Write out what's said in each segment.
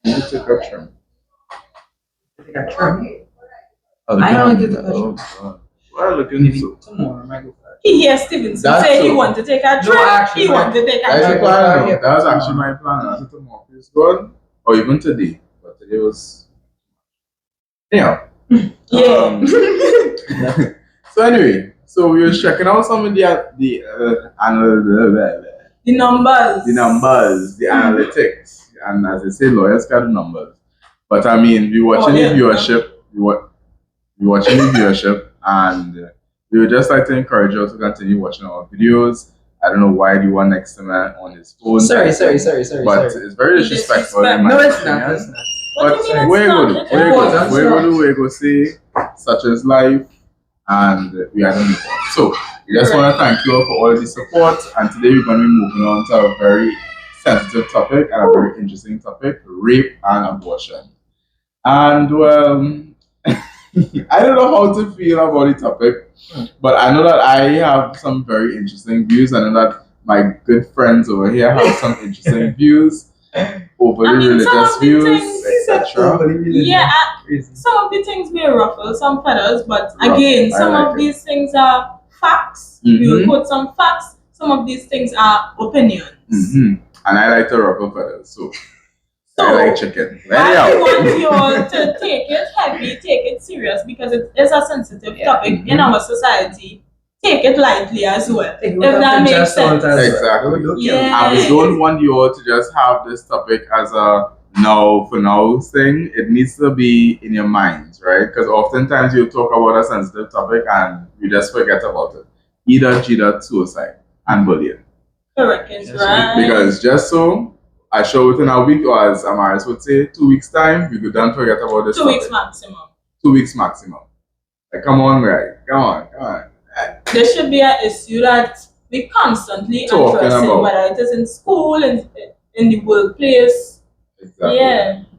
You took a trim. Take a trim. I don't get the God. Well, looking so. Tomorrow, I go for He hears Stevenson That's say he so. want to take a trip. actually, He want to take a That's the trip. plan. No. That was actually my plan. I was tomorrow. It's good. Or even today. But today was. Anyhow. Yeah. So anyway, so we were checking out some of the numbers. The analytics, and as they say, lawyers got the numbers. But I mean, we watching the viewership, we watching the viewership, and we would just like to encourage you to continue watching our videos. I don't know why the one next to me on his phone. Sorry. But it's very disrespectful. In my No, it's opinion. not. It's not. But we're going to say, such as life, and we are going to move on. So, we just want to thank you all for all the support, and today we're going to be moving on to a very sensitive topic and a very interesting topic, rape and abortion. And well, I don't know how to feel about the topic, but I know that I have some very interesting views. I know that my good friends over here have some interesting views over the religious views, etc. Yeah, some of the things may ruffle some feathers, but again, some of these things are facts. We will quote some facts. Some of these things are opinions. And I like to ruffle feathers, so I like chicken. I want you all to take it heavy, take it serious, because it is a sensitive topic in our society. Take it lightly as well, if that makes sense. Exactly. Yeah. And we don't want you all to just have this topic as a now for now thing. It needs to be in your minds, right? Because oftentimes you talk about a sensitive topic and you just forget about it. Either suicide and bullying. Correct, right. Because just so I show within a week, or as Amaris would say, 2 weeks time, we could then forget about this. 2 weeks maximum. 2 weeks maximum. Like, come on, right? Come on. There should be an issue that we constantly talking address, about, whether it is in school, in the workplace. Exactly.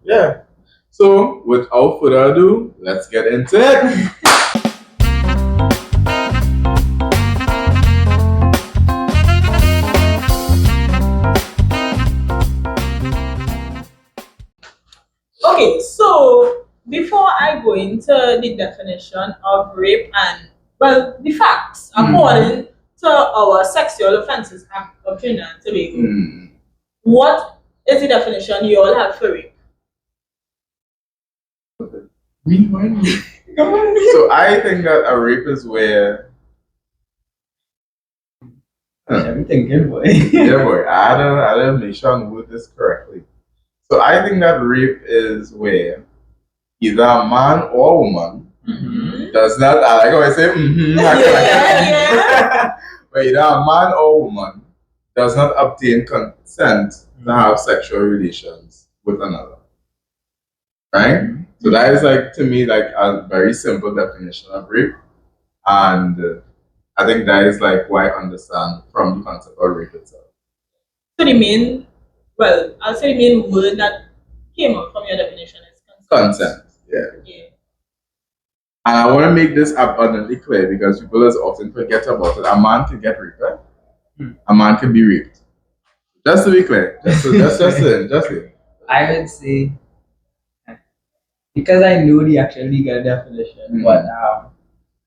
Yeah. So, without further ado, let's get into it. Okay, so before I go into the definition of rape and, well, the facts, according to our Sexual Offences Act of Trinidad and Tobago, what is the definition you all have for rape? So I think that a rape is where... Everything good, boy. Yeah, boy. I don't make sure I'm with this correctly. So I think that rape is where either a man or a woman does not, I like how I say, but either a man or a woman does not obtain consent to have sexual relations with another. Right? So that is, like, to me, like a very simple definition of rape. And I think that is like what I understand from the concept of rape itself. So the main, well, I'll say the main word that came out from your definition is consent. Yeah. And I want to make this abundantly clear because people often forget about it. A man can get raped, right? A man can be raped. Just to be clear. Just it. I would say, because I know the actual legal definition, but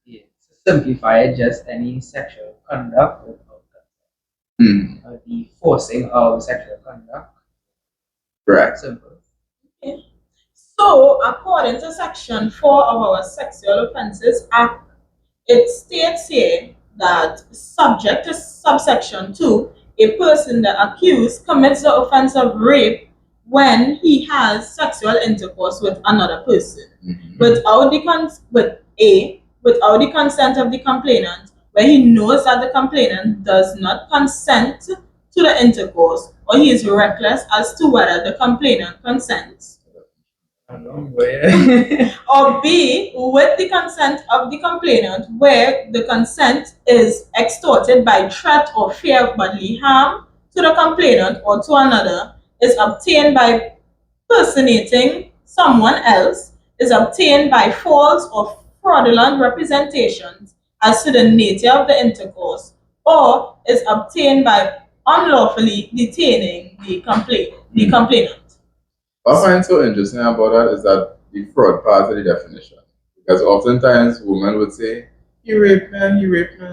to simplify it, just any sexual conduct without consent. Or the forcing of sexual conduct. Correct. Simple. Okay. So, according to Section 4 of our Sexual Offences Act, it states here that, subject to subsection 2, a person, the accused, commits the offense of rape when he has sexual intercourse with another person without the consent of the complainant, where he knows that the complainant does not consent to the intercourse, or he is reckless as to whether the complainant consents. Or B, with the consent of the complainant, where the consent is extorted by threat or fear of bodily harm to the complainant or to another, is obtained by personating someone else, is obtained by false or fraudulent representations as to the nature of the intercourse, or is obtained by unlawfully detaining the complainant. the complainant. What I find so interesting about that is that the fraud part of the definition. Because oftentimes women would say, he raped me, he raped me.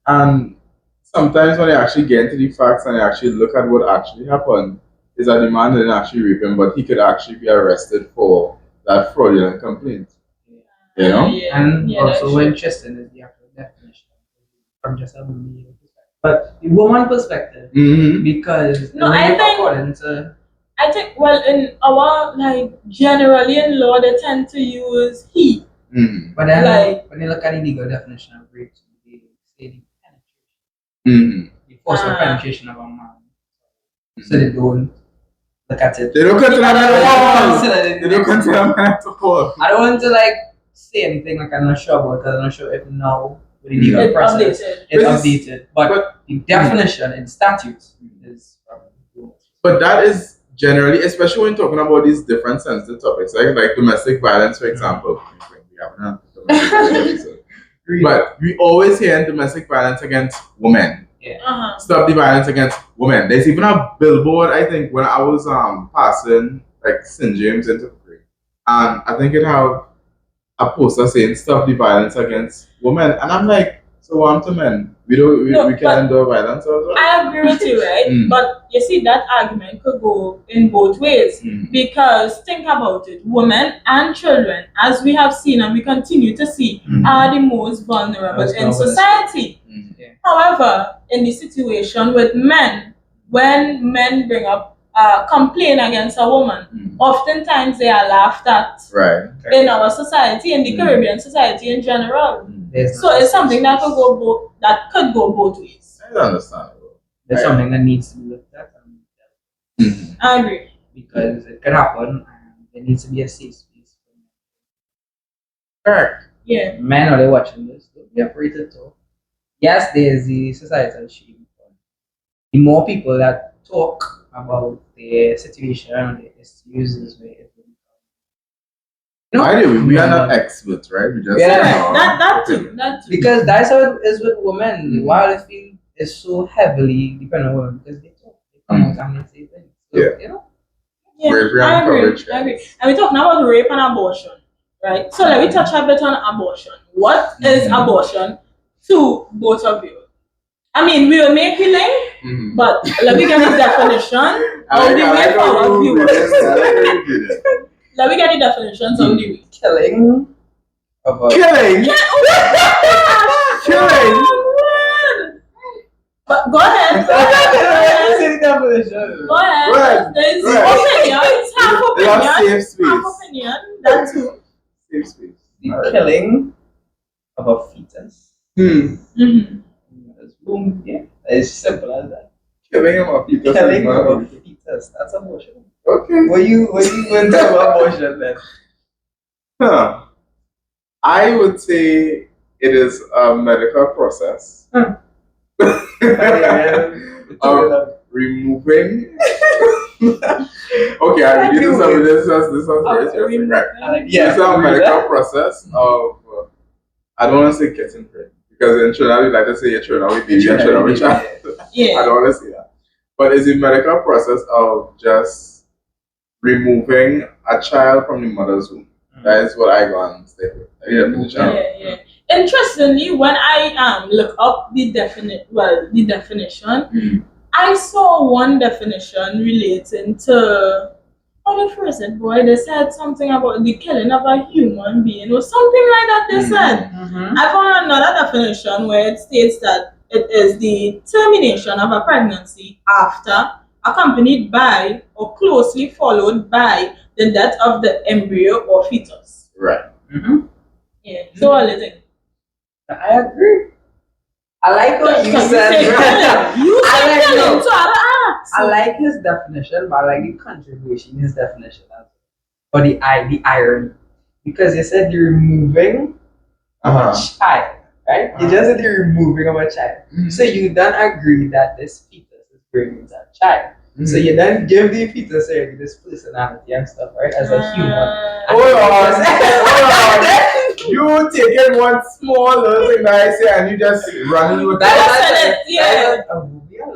And sometimes when they actually get into the facts and they actually look at what actually happened, is that the man didn't actually rape him, but he could actually be arrested for that fraudulent complaint. You know? And also interesting is the actual definition from just a male perspective. But the woman perspective, because I think well in our generally in law they tend to use he. But then when you look at the legal definition of rape, they say the penetration. The forceful penetration of a man. So they don't look at it. They don't consider that. They don't consider that at all. I don't want to say anything I'm not sure about because I'm not sure if now with the legal process it's updated. But the definition in statutes is but that is generally, especially when talking about these different sensitive topics, like domestic violence, for example. But we always hear domestic violence against women. Stop the violence against women. There's even a billboard, I think, when I was passing St. James into Capri. And I think it have a poster saying stop the violence against women. And I'm like, so what to men? We can endure violence also? I agree with you, right? But you see that argument could go in both ways. Because think about it, women and children, as we have seen and we continue to see, are the most vulnerable in society. However, in the situation with men, when men bring up a complaint against a woman, oftentimes they are laughed at in our society, in the Caribbean society in general. So it's something that could go both ways. That's understandable. There's something that needs to be looked at. I agree. Because it can happen and there needs to be a safe space. Correct. Yeah. Men, are they watching this? Don't be afraid to talk. Yes, there's the societal shame. The more people that talk about their situation and their excuses, we are not experts, right? We just that too. Because that's how it is with women. While I feel it's so heavily dependent on women because they talk, they come out and they say things. So, you know? I agree. And we're talking about rape and abortion, right? So let me touch a bit on abortion. What is abortion to both of you? I mean, we will make a link, but let me get the definition of the way for our viewers. Let me get the definitions of the way. Killing of a killing. Killing. But go ahead. Go ahead. There's opinion. It's half opinion. Half opinion. That too. Safe space. The killing of a fetus. Boom. Yeah. It's simple as that. Killing of a fetus. Killing of a fetus. That's abortion. Okay. What you went to abortion then? I would say it is a medical process of removing. Okay, I mean, this is very interesting, right? It's a medical process of. I don't want to say getting pregnant because in Trinidad we like to say you're Trinidad with baby and Trinidad with child. I don't want to say that, but it's a medical process of just removing a child from the mother's womb. That is what I go and stick with. Interestingly, when I look up the definition, I saw one definition relating to the first boy. They said something about the killing of a human being or something like that. They said. I found another definition where it states that it is the termination of a pregnancy after, accompanied by or closely followed by the death of the embryo or fetus. Right. Yeah. So what do you think? I agree. I like what you said. I like his definition, but I like the contribution his definition as or the irony. Because you said you're removing of a child, right? You just said you're removing of a child. So you don't agree that this fetus is bringing that child. So you then give the fetus this personality and stuff, right? As a human. Hold on. You taking one small little thing that I say and you just running with that. We are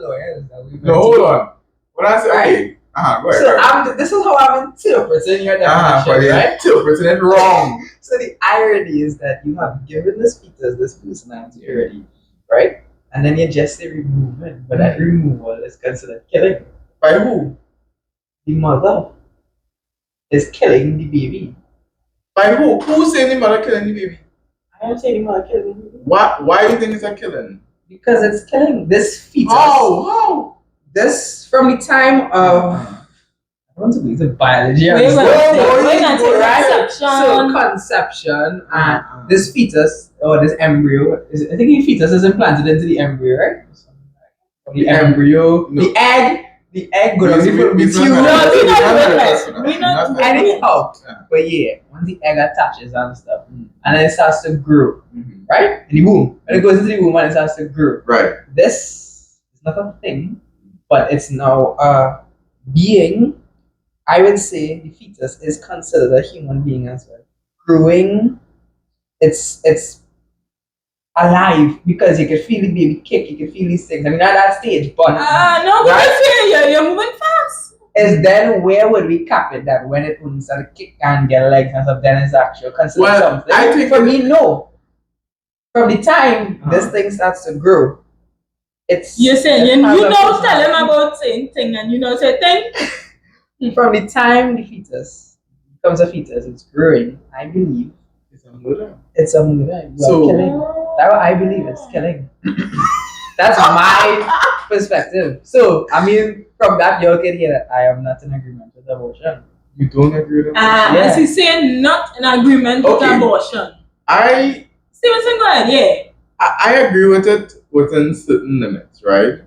lawyers. No, hold on. When I say, okay, Go ahead. So this is how I'm interpreting your definition, But you're right? interpreting it wrong. So the irony is that you have given this fetus this personality already, right? And then you just say removing, but that removal is considered killing. By who? The mother is killing the baby. By who? Who's saying the mother killing the baby? I am saying the mother killing the baby. Why do you think it's a killing? Because it's killing this fetus. How? This from the time of I want to believe the biology. Wait, Right? conception. So conception and this fetus or this embryo is I think the fetus is implanted into the embryo, right? The embryo, No. the egg goes We- from the we- tube. No, we not that's doing that. We not Anyhow, Yeah. but yeah, once the egg attaches and stuff, and then it starts to grow, Mhm. right? In the womb, when it goes into the womb and it starts to grow. Right. This is not a thing, but it's now a being. I would say the fetus is considered a human being as well. Growing, it's alive because you can feel the baby kick, you can feel these things. I mean, at that stage, but No, but Right? I feel you're moving fast. is then where would we cap it that when it only started kick and get legs and stuff, then it's actually considered Well, something? I think for me, no. From the time this thing starts to grow, it's You're saying it you has a know tell personality. him about saying thing and you know say thing. From the time the fetus becomes a fetus, it's growing. I believe It's a murder. it's a murder. You are So- killing. That's what I believe. It's killing. That's my perspective. So I mean, from that, you can hear that I am not in agreement with abortion. You don't agree with that? Yeah. As he's saying not in agreement with Okay. abortion. I Stevenson, go ahead, yeah. I agree with it within certain limits, right?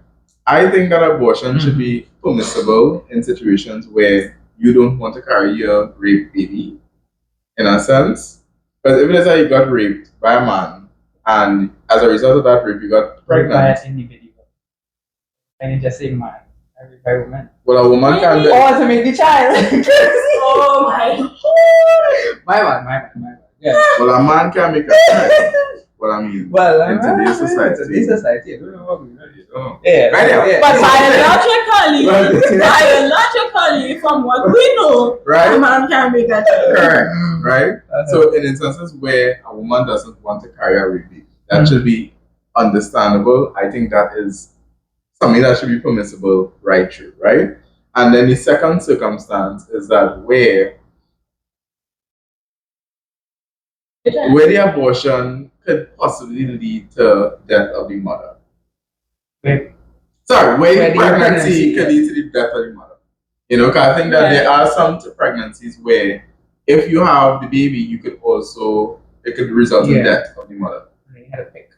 I think that abortion should be permissible in situations where you don't want to carry your rape baby, in a sense. But if it is that you got raped by a man, and as a result of that rape, you got By pregnant, an individual. And you just say man. By woman. well, a woman can be. Or to make the child. Oh my. my bad. Yeah. Well, a man can make a child. Well, I mean, Well, in today's society. Today's society. I don't know what we know. Oh. Yeah. Right now. Yeah. But biologically, from what we know, Right? a man can make a child. Correct. Right? So, in instances where a woman doesn't want to carry a rape baby, that should be understandable. I think that is something that should be permissible right through, right? And then the second circumstance is that where the abortion could possibly lead to death of the mother. Wait. Sorry, where Where the the pregnancy pregnancy, could yes. lead to the death of the mother. You know, because I think that there are some pregnancies where if you have the baby, it could result in Yeah. death of the mother. You had to pick.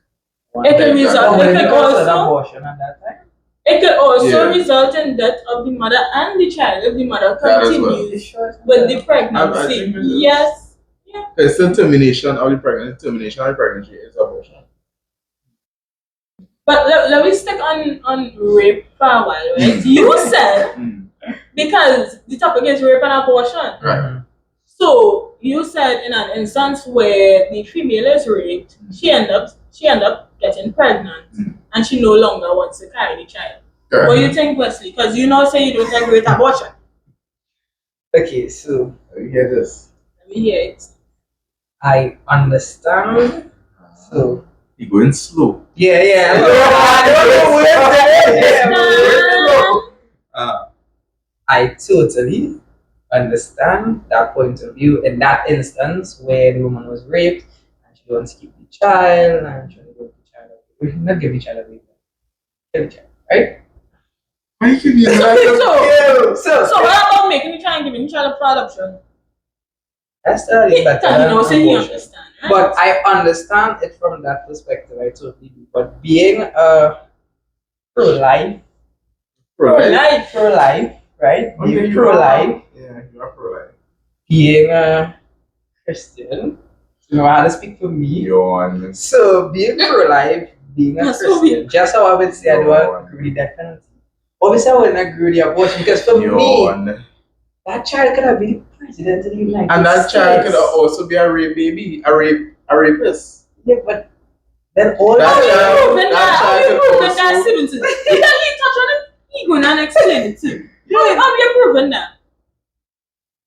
It can result. Oh, It when can you go to an also. abortion at that time. It could also Yeah. result in death of the mother and the child if the mother That as well. continues Sure. with the I pregnancy. think it is. Yes. It's still termination of the pregnancy. Termination of the pregnancy is abortion. But let me stick on rape for a while, right? You said because the topic is rape and abortion. Right. So you said in an instance where the female is raped, she end up getting pregnant and she no longer wants to carry the child. Correct. What do you think, Wesley? Because you know say you don't agree with abortion. Okay, so You hear this? Let me hear it. I understand. So He going slow. yeah. I totally understand that point of view in that instance where the woman was raped and she wants to keep the child and trying to give the child away. Not give the child away, but kill the child, right? Why you be So what about making the child and giving the child for adoption? That's the better You know, than say you abortion. understand, right? But I understand it from that perspective. I totally do. But being a pro-life, pro-life. right? Okay, Being you pro-life, Yeah, you are pro-life. being a Christian, you know, I had to speak for me. Yawn. So being pro-life, being a That's what Christian, just how I would say I don't agree with that penalty. Obviously, I wouldn't agree with the abortion because for me, Yawn. that child could have been president of the United States. And that child could also be a rape baby, a rapist. Yeah, but then all That How child- you proving that child that? How you could proving also- that, Stevenson? He touch on it. He going and explain it too. How have you proven that?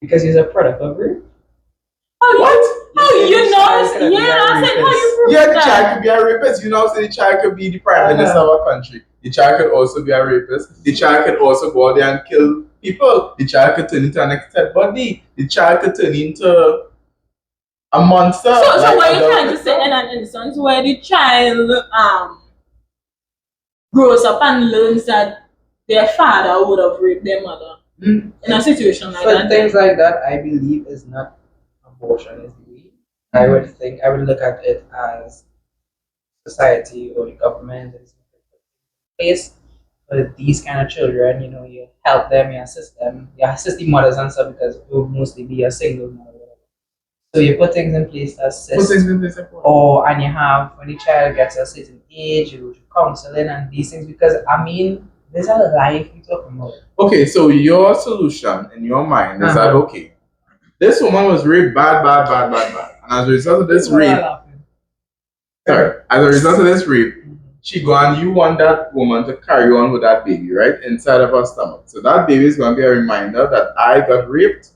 Because he's a product of rape. How you saying the know? child could be a Yeah, I said how rapist. you prove Yeah, the that? child could be a rapist. You know, say the child could be the prime minister of a country. The child could also be a rapist. The child could also go out there and kill people. The child could turn into an extended body. The child could turn into a monster. So what you're trying to say in an instance where the child grows up and learns that their father would have raped their mother in a situation like So that. things like that, I believe, is not abortion is the way. I would look at it as society or the government is in place for these kind of children. You know, you help them, you assist the mothers and stuff because it will mostly be a single mother. So you put things in place to assist. And you have when the child gets a certain age, you do counseling and these things because I mean there's a life we talking about. Okay, so your solution in your mind is that okay, this woman was raped bad, and as a result of this rape, she go and you want that woman to carry on with that baby, right, inside of her stomach. So that baby is going to be a reminder that I got raped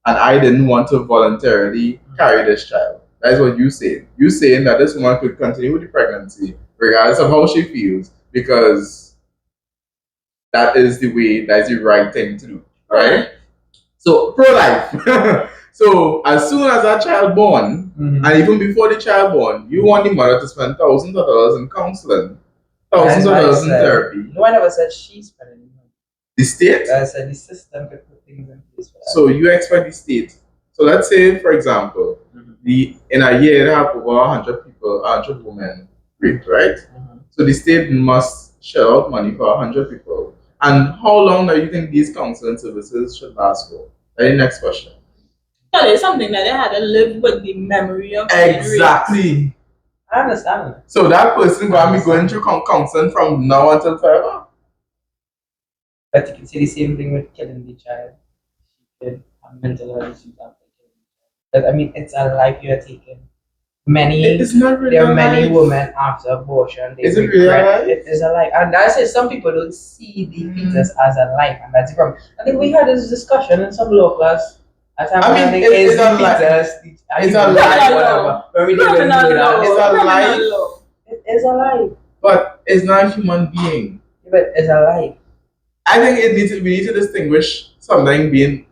and I didn't want to voluntarily carry this child. That is what you say. You saying that this woman could continue with the pregnancy regardless of how she feels because that is the right thing to do, right? So pro-life. So as soon as that child born, and even before the child born, you want the mother to spend thousands of dollars in counseling, thousands of dollars in therapy. No one ever said she's spending money. The state? I said the system could put things in place for that. So you expect the state. So let's say, for example, in a year they have over 100 people, 100 women raped, right? So the state must shell out money for 100 people. And how long do you think these counseling services should last for? That's the next question. So it's something that they had to live with the memory of. Exactly. I understand. So that person going to be going through counseling from now until forever. But you can say the same thing with killing the child. She did have mental health issues after killing the child. But I mean, it's a life you're taking. It's not really there are many women after abortion. Is it really alive? It is a life. And that's it. Some people don't see the fetus as a life, and that's the problem. I think we had this discussion in some law class. It's a life. It's a life. Whatever. When we didn't Criminal know that. law. It's a Criminal life. law. It is a life. But it's not a human being. But it's a life. I think we need to distinguish something being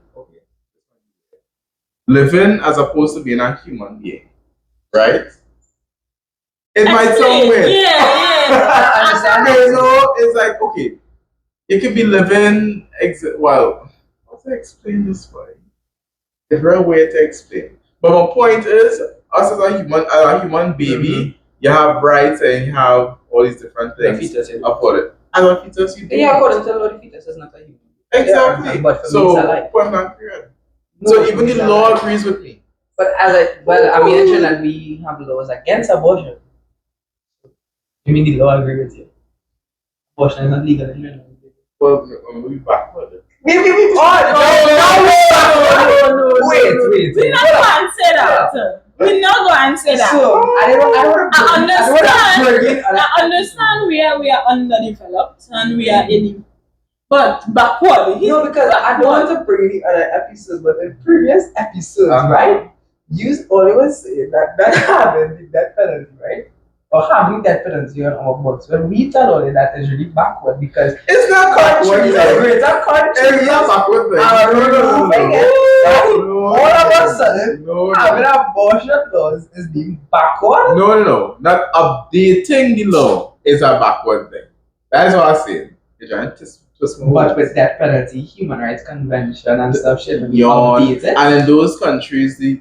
living as opposed to being a human being, right? It might sound weird. Yeah. Okay, so it's like okay, you could be living. Well, how to explain this for you? There's a real way to explain. But my point is, us as a human baby, you have rights and you have all these different things. Afford it. As a fetus, you do. Yeah, according to the law, the fetus is not a human. Exactly. Yeah, but for so, me, it's a life. point blank period. No, So even the law agrees with me. But I mean, in Trinidad, we have laws against abortion. You mean the law agree with you? Abortion is not legal in Trinidad. Well, we'll be back with it. No. Wait. We're not going to say that. We're not going to say that. So, I understand we are underdeveloped and we are in, but backward. No, because I don't want to bring the other episodes, but in previous episodes, right? You always say that having the death penalty, right? Or having death penalty on our books. When we tell all that is really backward because it's not backward. It's a country. It's not backward thing. All of a sudden, having abortion laws is being backward. No. Not updating the law is a backward thing. That's what I'm saying. You're trying to twist my But with death penalty, human rights convention and stuff should be updated. And in those countries, the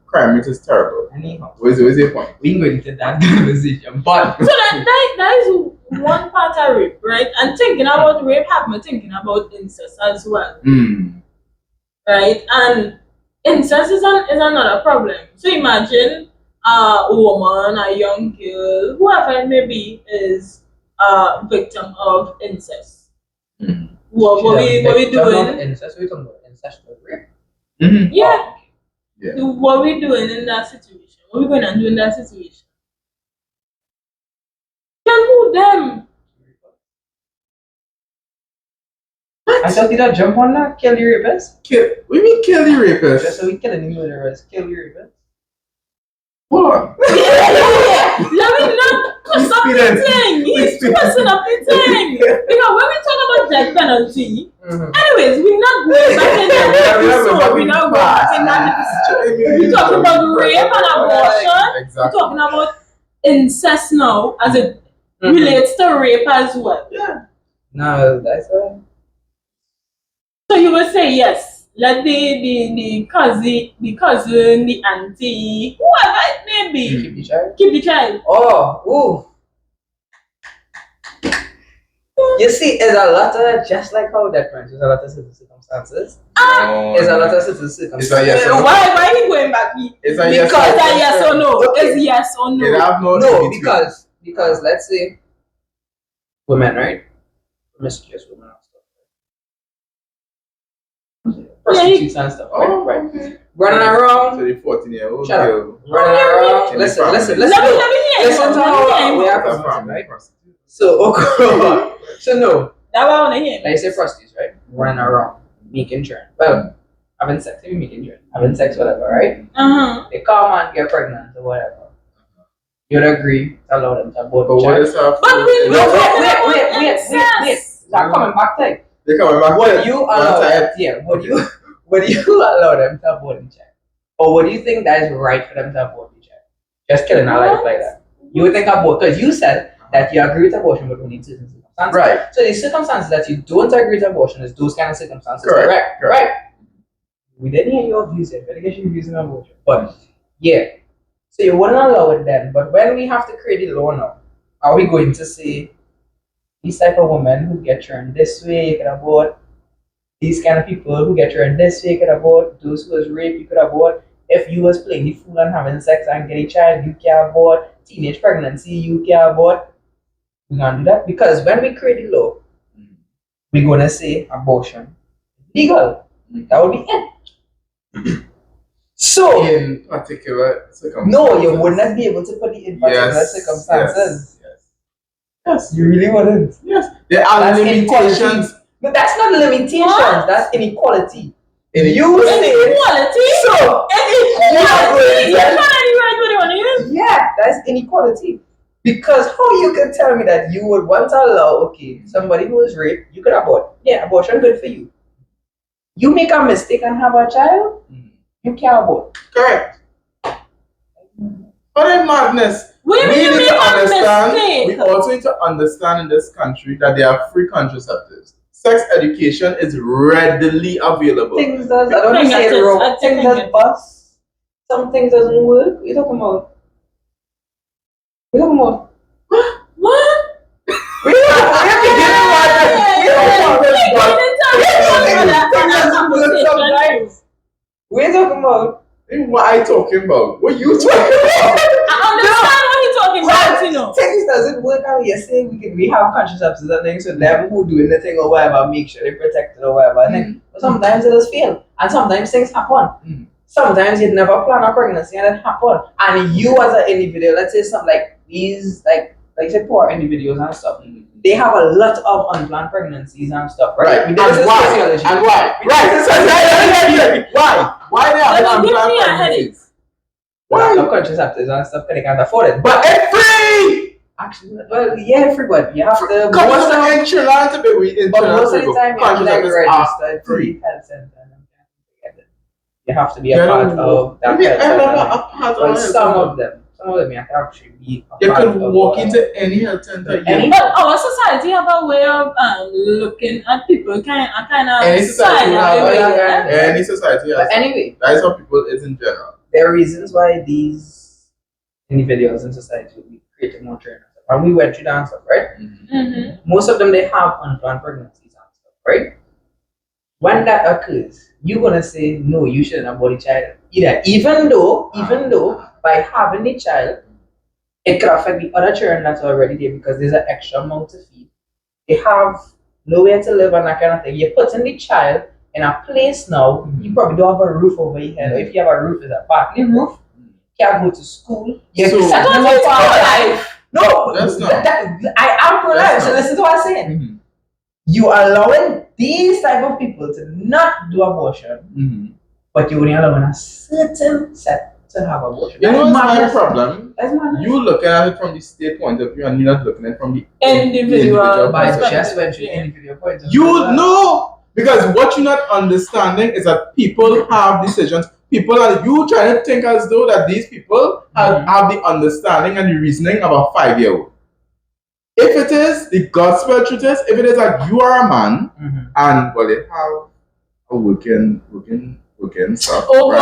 crime rate is terrible. Anyhow, what's your point? We can go into that conversation, but so that is one part of rape, right? And thinking about rape have me thinking about incest as well. Right? And incest is another problem. So imagine a woman, a young girl, whoever it may be, is a victim of incest. What we doing? Incest, we talking about incestual rape. Yeah. What we doing in that situation? What we going to do in that situation? Can move them. I thought you don't jump on that, kill the rapist. We mean kill the rapist. Just so we kill any murderers, kill the rapist. Hold on. Let me not twist up the thing. He's twisting up the thing. Because when we talk about death penalty, anyways, we're not going back in that episode. We're not going back in that episode. We're talking about rape and abortion. Exactly. We're talking about incest now as it relates to rape as well. Yeah. No, that's right. So you would say yes. Let the cousin, the auntie, whoever it may be, Keep the child. keep the child. Oh, ooh. You see, it's a lot of, just like how that went, there's a lot of circumstances. There's a lot of circumstances. Yes or no? Why are you going back? It's a Because yes. it's a yes or no. Okay. It's yes or They no. have no. No, in between. because let's say women, right? Promiscuous women and stuff. Prostitutes and stuff, right? Oh, Right. okay. Running So around. the 14-year-old Shut up. girl. Running around. Can Listen, you listen, promise? listen. Let me hear Listen you. to Let me how hear we you. are That's conversing, from right? prostitute. So, okay. So no, That's what I want to hear. like you say prostitutes, right? Running around, making churn. Well, having sex, maybe making churn. Having sex, whatever, right? They come and get pregnant or whatever. You'd agree to allow them to abort But the what child. is up? But we No, know wait. I'm coming back to it. They're coming back. Would you allow One them? Yeah. Would you allow them to abort the child, or would you think that is right for them to abort the child? Just killing a life like that. You would think abort because you said that you agree with abortion, but only in certain circumstances. Right. So the circumstances that you don't agree with abortion is those kind of circumstances. Correct. Right. We didn't hear your views yet. Better get your views on abortion. But yeah. So you wouldn't allow it then. But when we have to create a law now, are we going to say these type of women who get churned this way, you can abort? These kind of people who get churned this way, you can abort? Those who was raped, you could abort? If you was playing the fool and having sex and get a child, you can abort? Teenage pregnancy, you can abort? We can't do that because when we create the law, we're gonna say abortion legal. That would be it. So In particular circumstances. no, you would not be able to put it in particular circumstances. Yes. You really wouldn't. Yes. There are That's limitations. No, that's not limitations. What? That's inequality. In You say Inequality? so. Inequality? Yeah. You're trying to write what you want to use? Yeah, that's inequality. Because how you can tell me that you would want to allow somebody who was raped, you could abort. Yeah, abortion good for you. You make a mistake and have a child, you can't abort. Correct. But in madness, We we need need to a understand. mistake. We also need to understand in this country that there are free contraceptives. Sex education is readily available. Things does, I don't want to say it wrong. Things does bust. Some things doesn't work. What are you talking about? What are you talking about? What? We We're talking about. What are you talking about? What are you talking about? I understand what you're talking about, you know. Things doesn't work out. You're saying we have contraceptives and things, so them who doing the thing or whatever, make sure they protect it or whatever. But sometimes it does fail, and sometimes things happen. Sometimes you never plan a pregnancy and it happen. And you as an individual, let's say something like these, like say poor individuals and stuff, they have a lot of unplanned pregnancies and stuff, right? And why? And why? Right. Why? Why they have unplanned pregnancies? Why? Of contraceptives and stuff, they can't afford it. But it's free! Actually, well, yeah, everybody. You have to. Come on, the insurance to be with But most of the time, you have to like contraceptives are registered free. to the health center. You have to be a part of that health center. Well, some of them you have to actually be a You part can of walk into any health center. But our society have a way of looking at people kind of Any society will have yeah. any society has. But anyway, That is how people is in general. there are reasons why these individuals in society will be creating more trainers. And we went through that and stuff, right? Most of them, they have unplanned pregnancies and stuff, right? When that occurs, you're gonna say, no, you shouldn't abort the child either. Even though by having the child, it could affect the other children that's already there because there's an extra amount to feed. They have nowhere to live and that kind of thing. You're putting the child in a place now, you probably don't have a roof over your head. Or if you have a roof, it's a partly roof. You can't go to school. You So- set them up for life. No, That's not. I am pro-life, so listen to what I'm saying. You allowing these type of people to not do abortion, but you only allow a certain set to have abortion. You know what's my madness. problem? That's madness. You looking at it from the state point of view and you're not looking at it from the Individual But I point of view. just went through individual points of view. You know, because what you're not understanding is that people have decisions. People are you trying to think as though that these people have the understanding and the reasoning of a 5-year-old. If it is the gospel truth is, if it is that you are a man and well, they have a working stuff, Oh, right?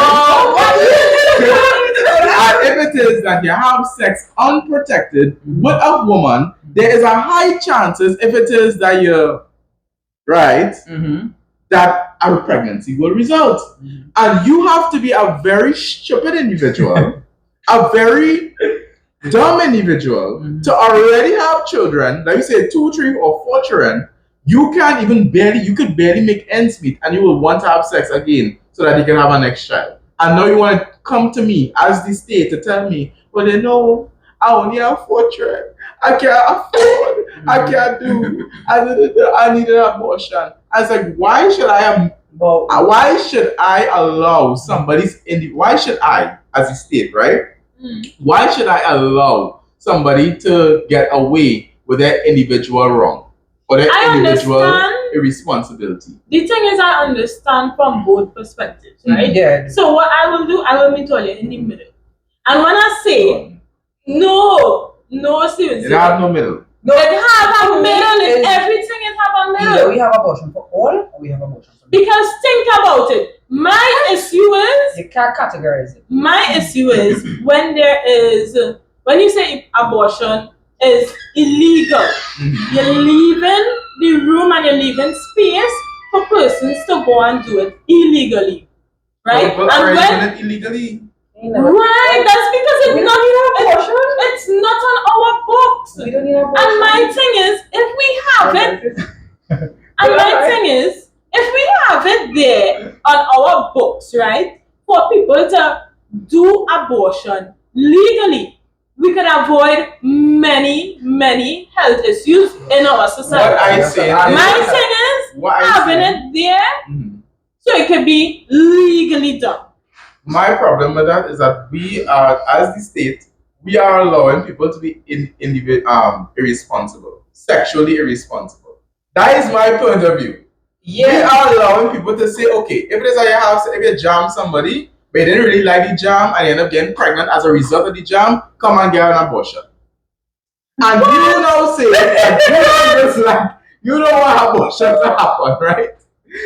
And if it is that you have sex unprotected with a woman, there is a high chances if it is that you're right that a pregnancy will result. And you have to be a very stupid individual, a very dumb individual to already have children, like you say 2, 3, or 4 children. You can't even you could barely make ends meet and you will want to have sex again so that you can have a next child. And now you want to come to me as the state to tell me, well, you know, I only have 4 children. I can't afford. I can't do. I need an abortion. I was like, why should I allow somebody's why should I, as a state, right? Why should I allow somebody to get away with their individual wrong or their individual irresponsibility? The thing is, I understand from both perspectives, right? Yeah. So what I will do, I will meet all you in the middle. And when I say no, seriously, They have no middle. No, it have a middle in everything. It have a middle. Either we have abortion for all, or we have abortion for Because think about it. My issue is you can't categorize it. my issue is when you say abortion is illegal, you're leaving the room and you're leaving space for persons to go and do it illegally, right? People are doing it illegally. Right, that's because it's not on our books. We don't need abortion. And my thing is, if we have it, if we have it there on our books, right, for people to do abortion legally, we can avoid many health issues in our society. What I say My thing is having it there so it can be legally done. My problem with that is that we are, as the state, we are allowing people to be irresponsible, sexually irresponsible. That is my point of view. We are allowing people to say, okay, if it is at your house, if you jam somebody, but you didn't really like the jam and you end up getting pregnant as a result of the jam, come and get an abortion. And you now say that you don't want abortion to happen, right?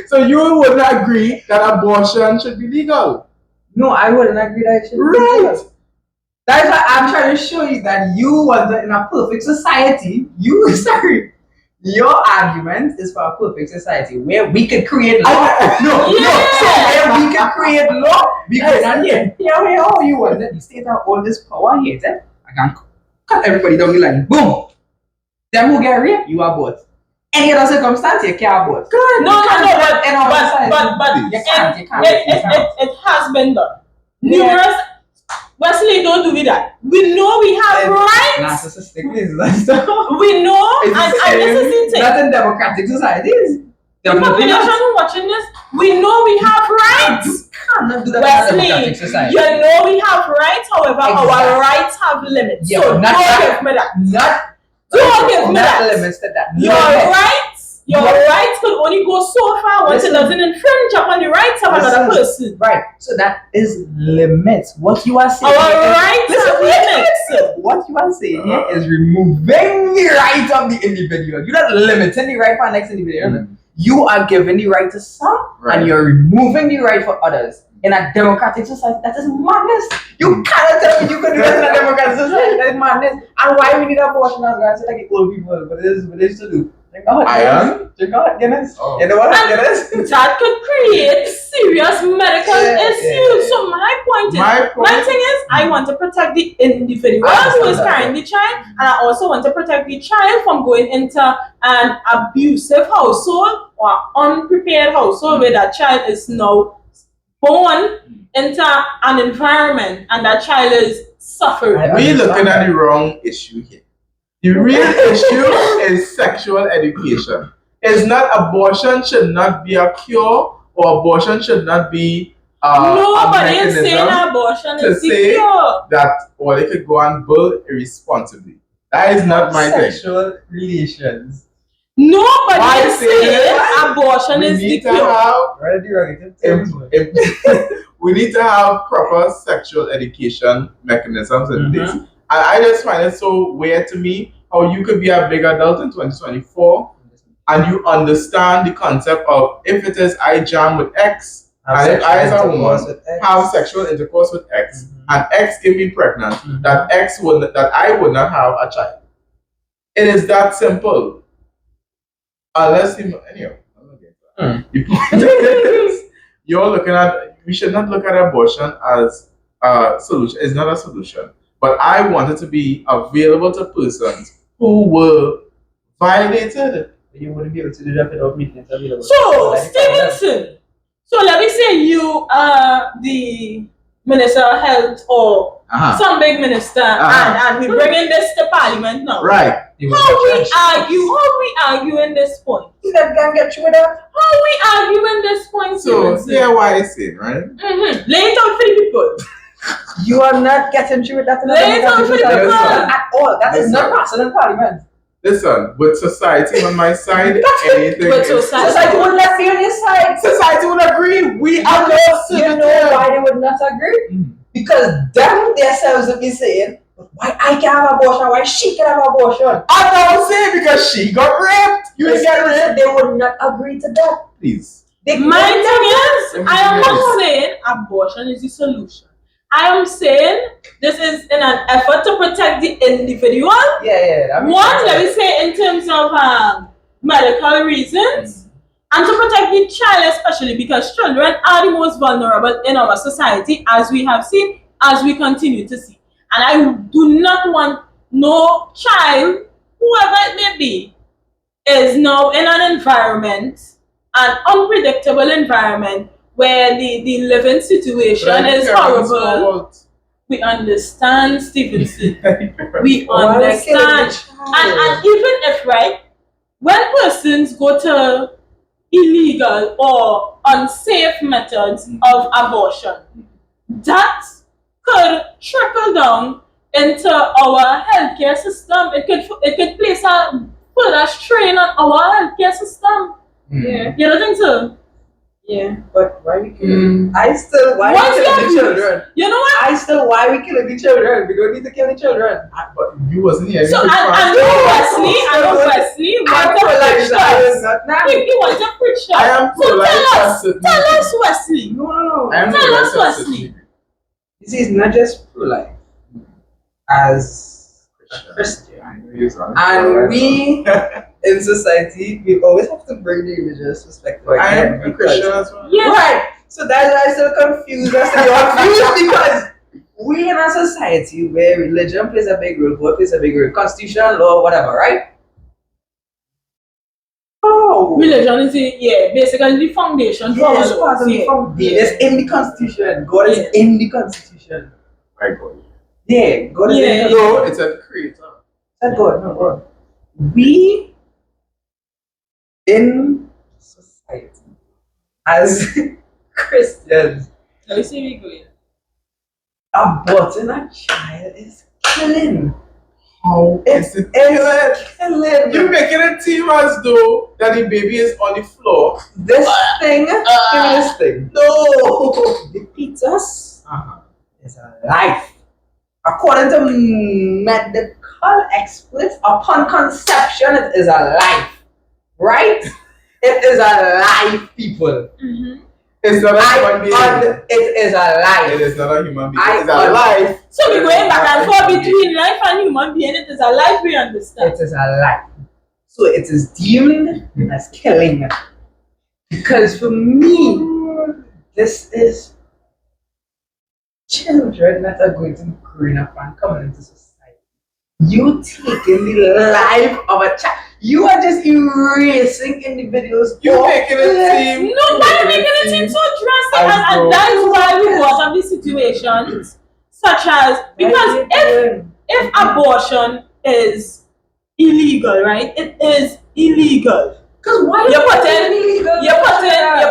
So you wouldn't agree that abortion should be legal. No, I wouldn't agree that it should be legal. That's why I'm trying to show you that you want in a perfect society. Your argument is for a perfect society where we could create law. So where we can create law, we can here you want that the state have all this power here. I can cut everybody down the line. Boom. Them who get raped, you abort. Any other circumstance, you can't abort. But you can't. It has been done. Numerous. Wesley, don't do with that. We know we have rights. Narcissistic business. We know, and this is the thing. Not in democratic societies. The population who watching this, we know we have rights. You cannot do that in a democratic society. You know we have rights, however, our rights have limits. Yeah, so don't give me that. Don't give me that. Limits to that. Your rights could only go so far once it doesn't infringe upon the rights of another person. Right. So that is limits. What you are saying. Our rights have limits. What you are saying here is removing the right of the individual. You're not limiting the right for the next individual. You are giving the right to some, and you're removing the right for others. In a democratic society, that is madness. You cannot tell me you can do that in a democratic society. That is madness. And why we need abortion as well? It's like old people, but it is to do. Drink out Guinness. You know what Guinness? That could create serious medical issues. So my thing is, I want to protect the individual who is carrying the child, and I also want to protect the child from going into an abusive household or unprepared household where that child is now born into an environment and that child is suffering. We're looking at the wrong issue here. The real issue is sexual education. It's not abortion should not be a cure, or abortion should not be a Nobody is saying mechanism abortion to is the say cure. that, or they could go and build irresponsibly. That is not my thing. Sexual relations. Nobody Why is say saying this? abortion We is the need to cure. have Where do you relative terms? we need to have proper sexual education mechanisms in place. And I just find it so weird to me how you could be a big adult in 2024 and you understand the concept of if it is I jam with X, and if I as a woman have sexual intercourse with X, and X give me pregnant, that I would not have a child. It is that simple. Unless you anyway. The point is, you're looking at, we should not look at abortion as a solution. It's not a solution. But I want it to be available to persons who were violated. You wouldn't be able to do that without making it available. So, Stevenson, so let me say you are the Minister of Health or some big minister, and we bringing this to Parliament now. Right. How we arguing this point? You can get you with that. How we arguing this point, So, Stevenson? yeah, why I say, right? Lay it out for the people. You are not getting through with that Lay it out for the people. at all. That is not passing in Parliament. Listen, with society on my side, anything But is society would not be on your side. Society would agree. We are You know why they would not agree? Because them themselves would be saying, why I can have abortion, why she can have abortion. I don't say because she got raped. You didn't get raped. They would not agree to that. Please. My thing is, I am not saying abortion is the solution. I am saying this is in an effort to protect the individual. Yeah. One, let me say, in terms of medical reasons, and to protect the child especially, because children are the most vulnerable in our society, as we have seen, as we continue to see. And I do not want no child, whoever it may be, is now in an environment, an unpredictable environment, where the living situation is horrible. We understand, Stevenson. We understand. And even if, right, when persons go to illegal or unsafe methods of abortion, that could trickle down into our healthcare system. It could place a further strain on our healthcare system. Yeah. You don't think so? Yeah, but why we killing? Why we killing the children? You know what? Why we killing the children? We don't need to kill the children. But you wasn't here. So I know Wesley want to preach that. He want to preach that. I am pro-life. Tell us, Wesley. No. I am Tell us, pro-life. Wesley. This is not just pro-life. As Christian, and we in society, we always have to bring the religious perspective. I am a Christian as well. Yeah. Right. So that's why I'm still confused. Because we in a society where religion plays a big role, God plays a big role, constitution, law, whatever, right? Oh. Religion is basically the foundation for Yes, all part of the foundation. It's in the constitution. God is in the constitution. Right, God. Yeah, God is in the No, it's a creator. God, no God. We in society as Christians, Let me see me going. aborting a child is killing. How is it killing? You're making it seem as though that the baby is on the floor. This thing, this thing. No. The fetus is a life. According to medical experts, upon conception, it is a life. Right? It is a life, people. It's not a human being. It is a life. It is not a human being. It's a life. So we're going back and forth between life and human being. It is a life, we understand. It is a life. So it is deemed as killing. Because for me, this is children that are going to be growing up and coming into society. You taking the life of a child. You are just erasing individuals. You're making it seem. No, why are you making it seem so drastic? And that is why we brought up these situations, such as, because if abortion is illegal, right? It is illegal. Because why You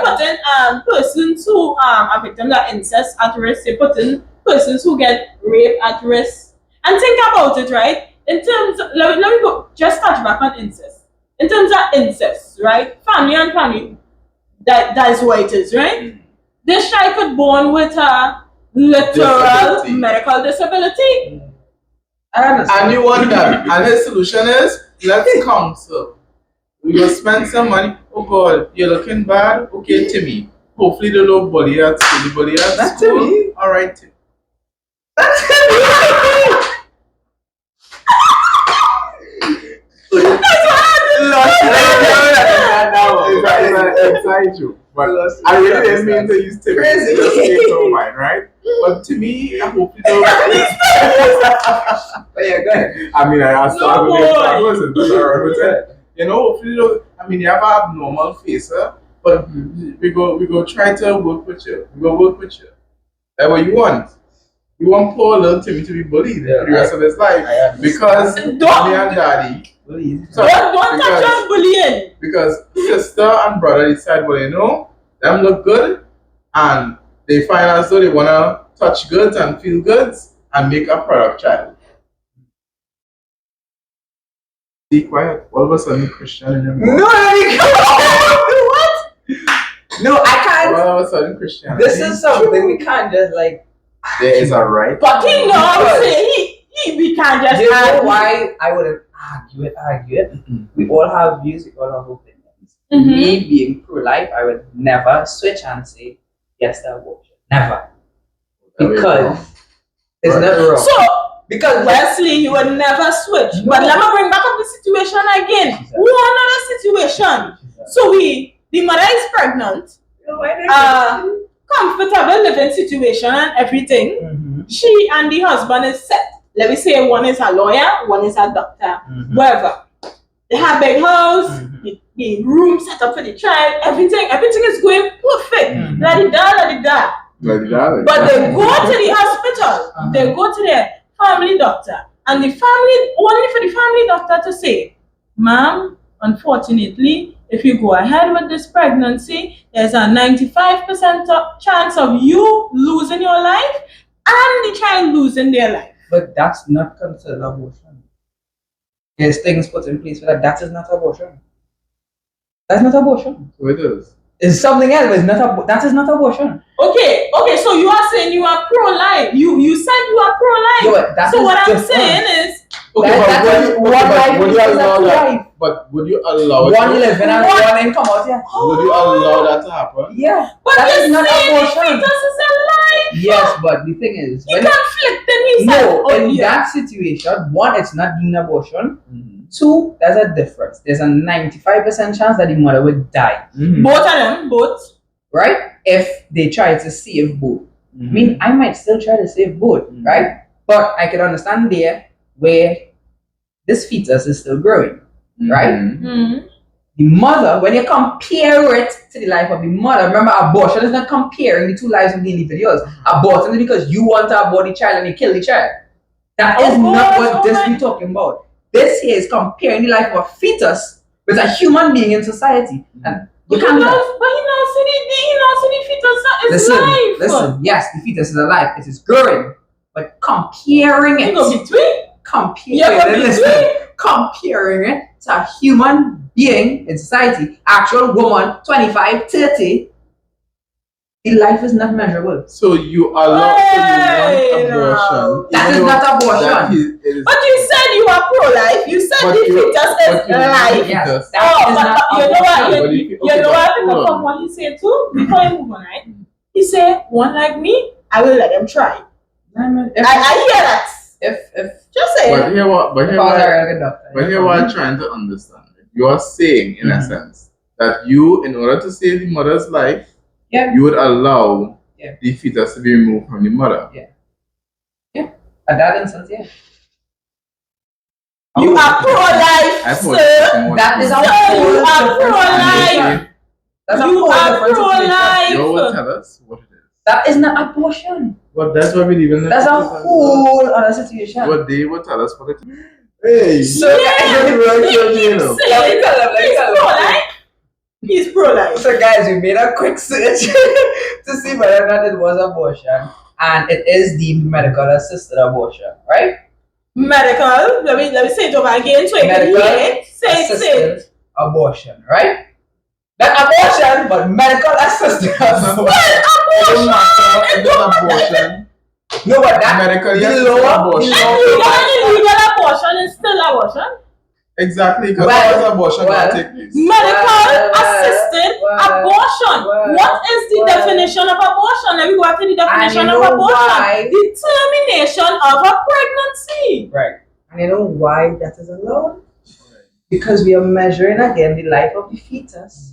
put in persons who are victims of incest at risk. You put in persons who get raped at risk. And think about it, right? In terms of, let me go just touch back on incest. In terms of incest, right? Family and family, that is what it is, right? This child could born with a literal Disability. medical disability. I understand. And you want that. And the solution is, let's counsel. We will spend some money. Oh God, you're looking bad. Okay, Timmy. Hopefully the little body at school. The body at That's school. Timmy. All right, Timmy. Inside you. But I really didn't mean to use Timmy. It just came to mind, right? But to me, I hope you don't. But yeah, go ahead. I mean, I started No, with boy. that person, but I run with it. You know, hopefully, I mean, you have an abnormal face, but we go try to work with you. We go work with you. That's what you want. You want poor little Timmy to be bullied for the rest of his life because Don't- mommy and daddy. So, Don't touch on bullying. because sister and brother decide what they know, them look good, and they find as though they wanna touch goods and feel goods and make a product child. Be quiet. All of a sudden, Christian in your mouth. What? No, I can't. All of a sudden, Christian. This is something we can't just like. There is a right. But he knows we can't just You know add. why I wouldn't argue it? We all have views, we all have opinions. Mhm. Me being pro-life, I would never switch and say yes to abortion. Never. Because it's not wrong. So, Because Wesley, you would never switch. But let me bring back up the situation again. One other situation. So the mother is pregnant, comfortable living situation and everything. Mhm. She and the husband is set. Let me say one is a lawyer, one is a doctor, whatever. They have big house, the room set up for the child, everything is going perfect. La-di-da. But they go to the hospital, they go to their family doctor, and the family, only for the family doctor to say, ma'am, unfortunately, if you go ahead with this pregnancy, there's a 95% chance of you losing your life and the child losing their life. But that's not considered abortion. There's things put in place for that. That is not abortion. That's not abortion. So it is. It's something else, but it's not that is not abortion. Okay, so you are saying you are pro-life. You said you are pro-life. Yeah, but that so is what I'm different. saying is, Okay, That but is would one life you is a allow two that? life. But would you allow it? One to- living and one in come out, yeah. Would you allow that to happen? Yeah. but that you is not say the abortion. fetus is alive. Yes, but the thing is, You when conflicting me. no, in that situation, one, it's not being abortion. Two, there's a difference. There's a 95% chance that the mother would die, Both of them, both. right? If they try to save both. I mean, I might still try to save both, right? But I can understand there where this fetus is still growing, right? Mm. The mother, when you compare it to the life of the mother, remember, abortion is not comparing the two lives of the individuals. Abortion is because you want to abort the child and you kill the child. That is not what this we're talking about. This here is comparing the life of a fetus with a human being in society. And you can't do that. But he knows the fetus is life. Listen, yes, the fetus is alive, it is growing. But comparing You go it, between. comparing it to a human being in society, actual woman, 25, 30, the life is not measurable. So you allow Hey, abortion. That even is though not abortion. that it is- But you said you are pro-life. You said But the you- fetus is but you- life. Yes, Fetus. that is But not you know what? abortion. But You okay, know but what I pick hold up on. from what he said too? Before you move on, right? He said, one like me, I will let them try. I hear that. If Just say But it. here what? But if here I was what? a regular doctor, But here what I'm trying to understand. You are saying, in a sense, that you, in order to save the mother's life, yeah, you would allow Yeah. the fetus to be removed from the mother. at that instance, yeah. You are pro-life, I thought sir. That is Sir, a you whole are different pro-life. situation. That's a You whole are different situation. pro-life. You will tell us what it is. That is not abortion. But that's why we live in That's a whole other situation. But they will tell us what it is. Hey! So Yeah. Let me He you know. keeps saying Let me tell him, let me he's tell him. pro-life. He's pro-life. So guys, we made a quick search to see whether or not it was abortion, and it is deemed medical assisted abortion, right? Medical. Let me say it over again so you can Medical hear it. Say it. assisted abortion, right? Not abortion, but medical assisted abortion. It doesn't matter if it's abortion. No, but that Medically the assisted law, abortion. Illegal abortion is still abortion. Exactly, because Well, all abortion well, can take place. Medical assisted abortion. What is the definition of abortion? Let me go back to the definition of abortion. Why? The termination of a pregnancy. Right. And you know why that is allowed? Because we are measuring again the life of the fetus.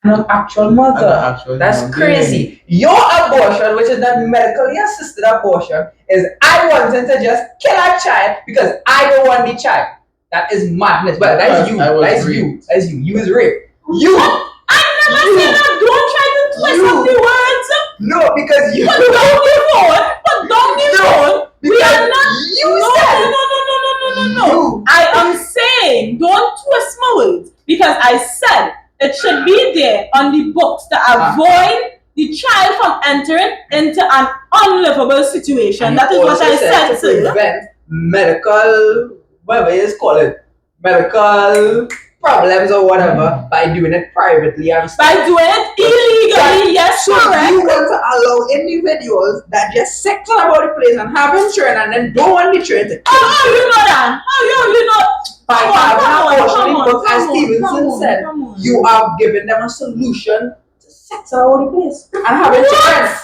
Not actual mother. That's crazy. Your abortion, which is not medically assisted abortion, is I wanted to just kill a child because I don't want the child. That is madness. But that's you. That's you. That's you. You is rape. You. I never said that. Don't try to twist up the words. No, because you. But don't be wrong. But don't be wrong. We are not. You No. You. I am saying don't twist my words because I said it should be there on the books to avoid the child from entering into an unlivable situation. That is what I said, to sir. prevent medical, whatever you call it, medical problems or whatever by doing it privately and stuff. By doing it illegally, yes, So correct. you want to allow individuals that just sex all about the place and having children and then don't want the children to kill How you know that? How you know? by Come on, having abortion, because as come Stevenson said, on. you are giving them a solution to sex all over the place and having children.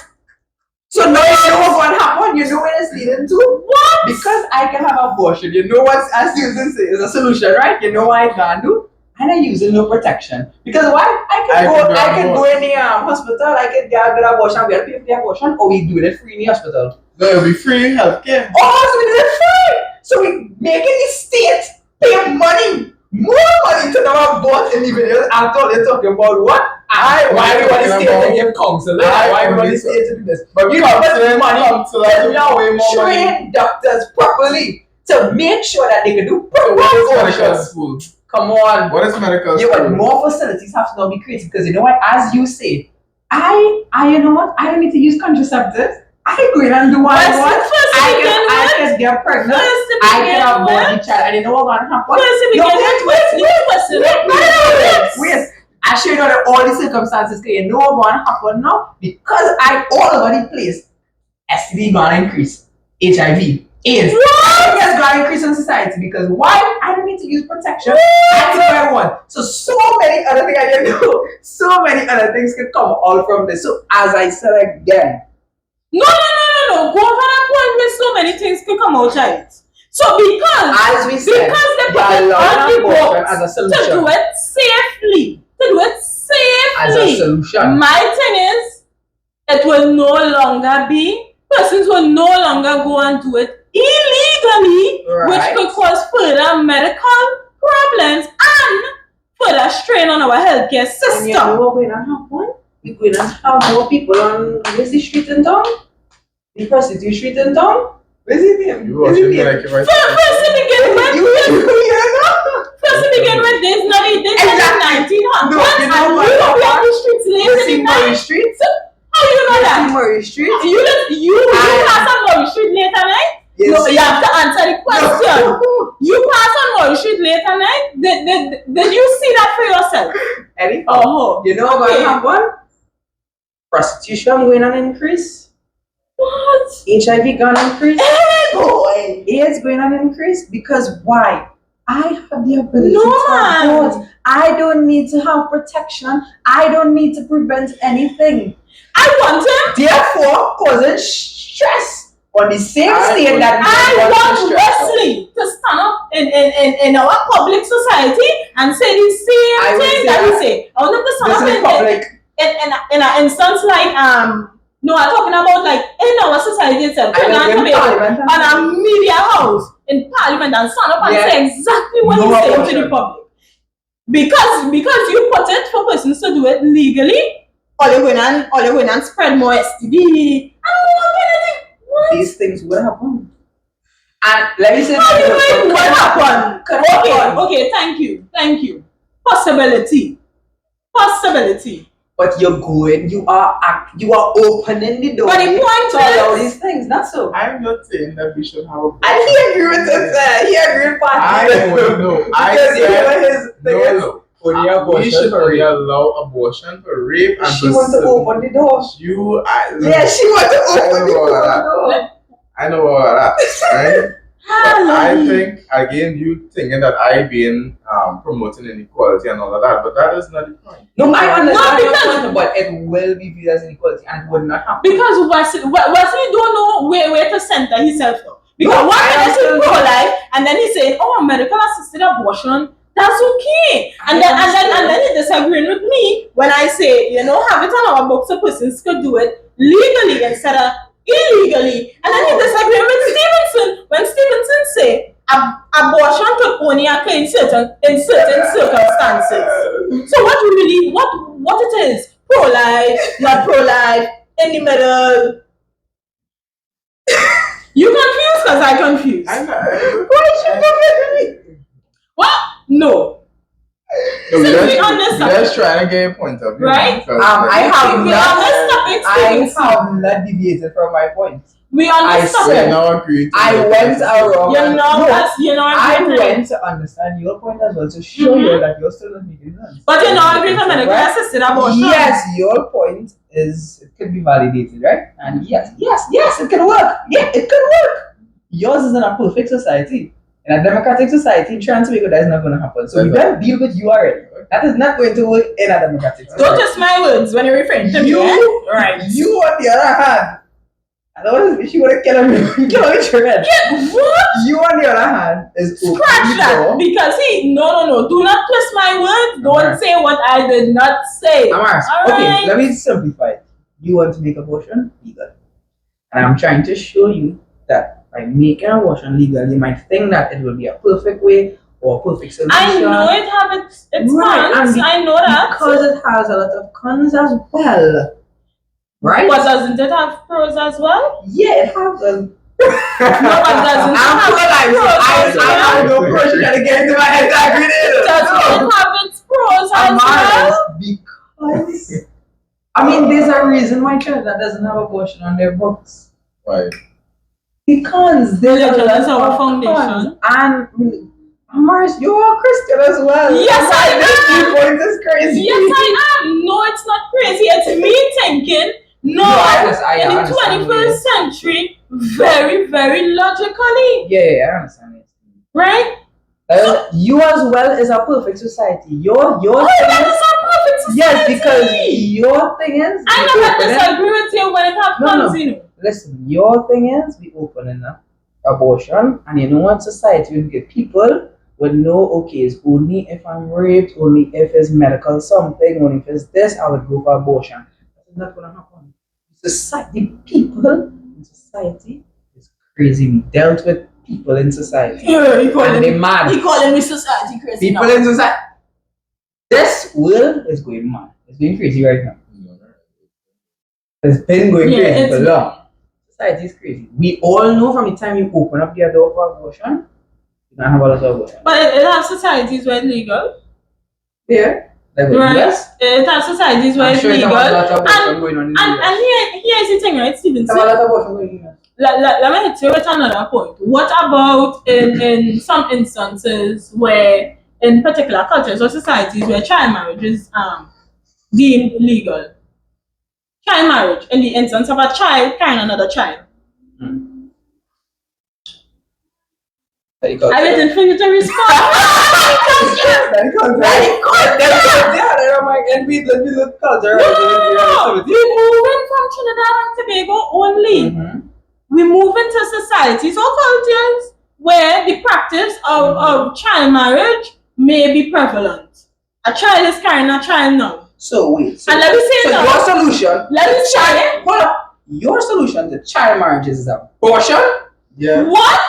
So now you know what's going to happen. You know where it's leading to. What? Because I can have abortion. You know what, as Stevenson says, is a solution, right? You know what I can do. And I use no protection. Because why? I can go in the hospital, I can get an abortion, we have to pay for the abortion, or we do it free in the hospital. No, it'll be free healthcare. Oh, so we do it free! So we making the state pay money, more money to now abort individuals until they're talking about what? Why we want the state to give counsel? Why we want the state to do this? But you know, but money to now way more money. train doctors properly to make sure that they can do proper What is medical abortions. school? Come on. What is medical Yeah, but school? more facilities have to now be created because you know what? As you say, you know what? I don't need to use contraceptives. I can go in and do what I want. I can get pregnant. I can abort the child. And you know what gonna happen? Wait. I show you that all the circumstances. Cause you know what gonna happen now? Because I all over the place. STD gonna increase. HIV. AIDS. Everything has gonna increase in society because why? I don't need to use protection. I do what I want. So many other things I didn't know. So many other things can come out from this. So as I said again. No. Go over that point where so many things can come out right. So As we said, because they put they it allow on the abortion books as a to solution. do it safely. As a solution. My thing is, it will no longer be, persons will no longer go and do it illegally, which could cause further medical problems and further strain on our healthcare system. And you know what we're going to happen? We're going to have more people on, where's the street in town? The prostitute street in town? Where's his name? You watching me like you right. First to begin with, there's not a this Exactly. 1900s, No, you know and what? we don't be on the streets late You in see the Murray night. Street? How you know that? Murray Street? You pass on Murray Street late at night? Yes. No, you have to answer the question. You pass on Murray Street late at night? Did you see that for yourself? Eddie? Oh, You know what going to happen? Prostitution going to increase. what? HIV going to increase. Hey, boy. AIDS going to increase. Because why? I have the ability No, to man. abort. I don't need to have protection. I don't need to prevent anything. I want him. Therefore, causing stress on the same I state that I we want stress on. Wesley to stand up in our public society and say the same I will thing say that we that. say. I want him to stand This up is public. in an instance like no, I'm talking about like in our society itself. I Trinidad will and give Tobago, Parliament on a media house in Parliament and stand up and Yeah. say exactly what No he's saying to abortion. the public. Because you put it for persons to do it legally, all you're going and spread more STD. I don't want anything. What? These things will happen. And let me say How do you this. mean what happened? Could happen. Okay, thank you. Possibility. possibility. But you're going, you are opening the door But the point to allow is- these things, not so. I'm not saying that we should have a And he agree with it, he agree with I Patty. know. I Because you know said his thing is, no. only We abortion should for only rape. allow abortion for rape and She for wants to open the door. Yeah, she wants to open the door. I know all that, right? But I think again, you thinking that I been promoting inequality and all of that, but that is not the point. No, I understand No, your because- point, but it will be viewed as inequality and it would not happen. Because Wesley don't know where to center himself from. Because No, one I minute he's understand. pro-life, and then he's saying, "Oh, medical assisted abortion, that's okay." And then he's disagreeing with me when I say, have it on our books so persons could do it legally instead of illegally. And then he's disagreeing with Stevenson when Stevenson say abortion could only occur in certain circumstances. So what it is? Pro-life, not pro-life, in the middle. You confused because I confused. What? No. So Since we let's understand, try and get a point of view. Right? Because, I have we not. understand topics, I Stevenson. have not deviated from my point. We I understand. we said- now agree. I went around. I agree. went to understand your point as well to show you that you're still not making sense. But you know, agree for medical Right? assisted abortion. Yes, your point is it could be validated, right? And yes, it can work. Yeah, it could work. Yours is in a perfect society. In a democratic society, trying to make it that is not going to happen. So we don't deal with you already. That is not going to work in a democratic society. Don't twist my words when you're referring to me. You- eh? Right. You, on the other hand, I don't know if she would have killed me. Kill me, children. What? You, on the other hand, is Scratch opening the that. door. Because no. Do not twist my words. Don't Alright. say what I did not say. Amaris, Alright. okay, let me simplify it. You want to make abortion legal. And I'm trying to show you that by making abortion legal, you might think that it will be a perfect way or a perfect solution. I know it have its Right, cons. and I know that. Because it has a lot of cons as well. Right? But doesn't it have pros as well? Yeah, it has a... No, but doesn't it I'm have pro-life, so pros as I have well? no pressure to get into my head. I agree with Doesn't it have its pros as well? because I mean, there's a reason why Canada doesn't have abortion on their books. Why? Because there's Yeah, a that's lot our of foundation. cons. And Amaris, you're a Christian as well. Yes, I This am. point is crazy. Yes, I am. No, it's not crazy. It's me thinking. No, I in the understand. 21st century, very, very logically, Yeah, I understand it. right? You as well is a perfect society. Your Oh, thing that is, is our perfect yes, society. because your thing is I we never opening- disagree with you when it happens, you know. Listen, your thing is we opening up abortion, and you know what society will get people would know, okay, it's only if I'm raped, only if it's medical something, only if it's this, I would go for abortion. That's not gonna happen. Society, people in society is crazy. We dealt with people in society. Yeah, And they mad. He calling me society crazy People now. in society. This world is going mad. It's going crazy right now. It's been going Yeah, crazy it's- for long. Society is crazy. We all know from the time you open up the door for abortion, you don't have a lot of abortion. But it has societies where it's legal, Yeah. Like the right? US, It has societies where I'm it's sure legal. there's a lot of abortion And, going on in the and, US. and here's the thing, right, Stevenson? There's a lot of abortion going on in the US. Let me hit you with another point. What about in some instances where, in particular cultures or societies where child marriage is deemed legal? Child marriage, in the instance of a child carrying another child. I'm waiting for you to respond. And we look culture. No, we moving from Trinidad and Tobago only. We move into societies or cultures where the practice of child marriage may be prevalent. A child is carrying a child now. So wait. And let me say So now. your solution, Let me say it. hold up. Your solution to child marriages is abortion. Yeah. What?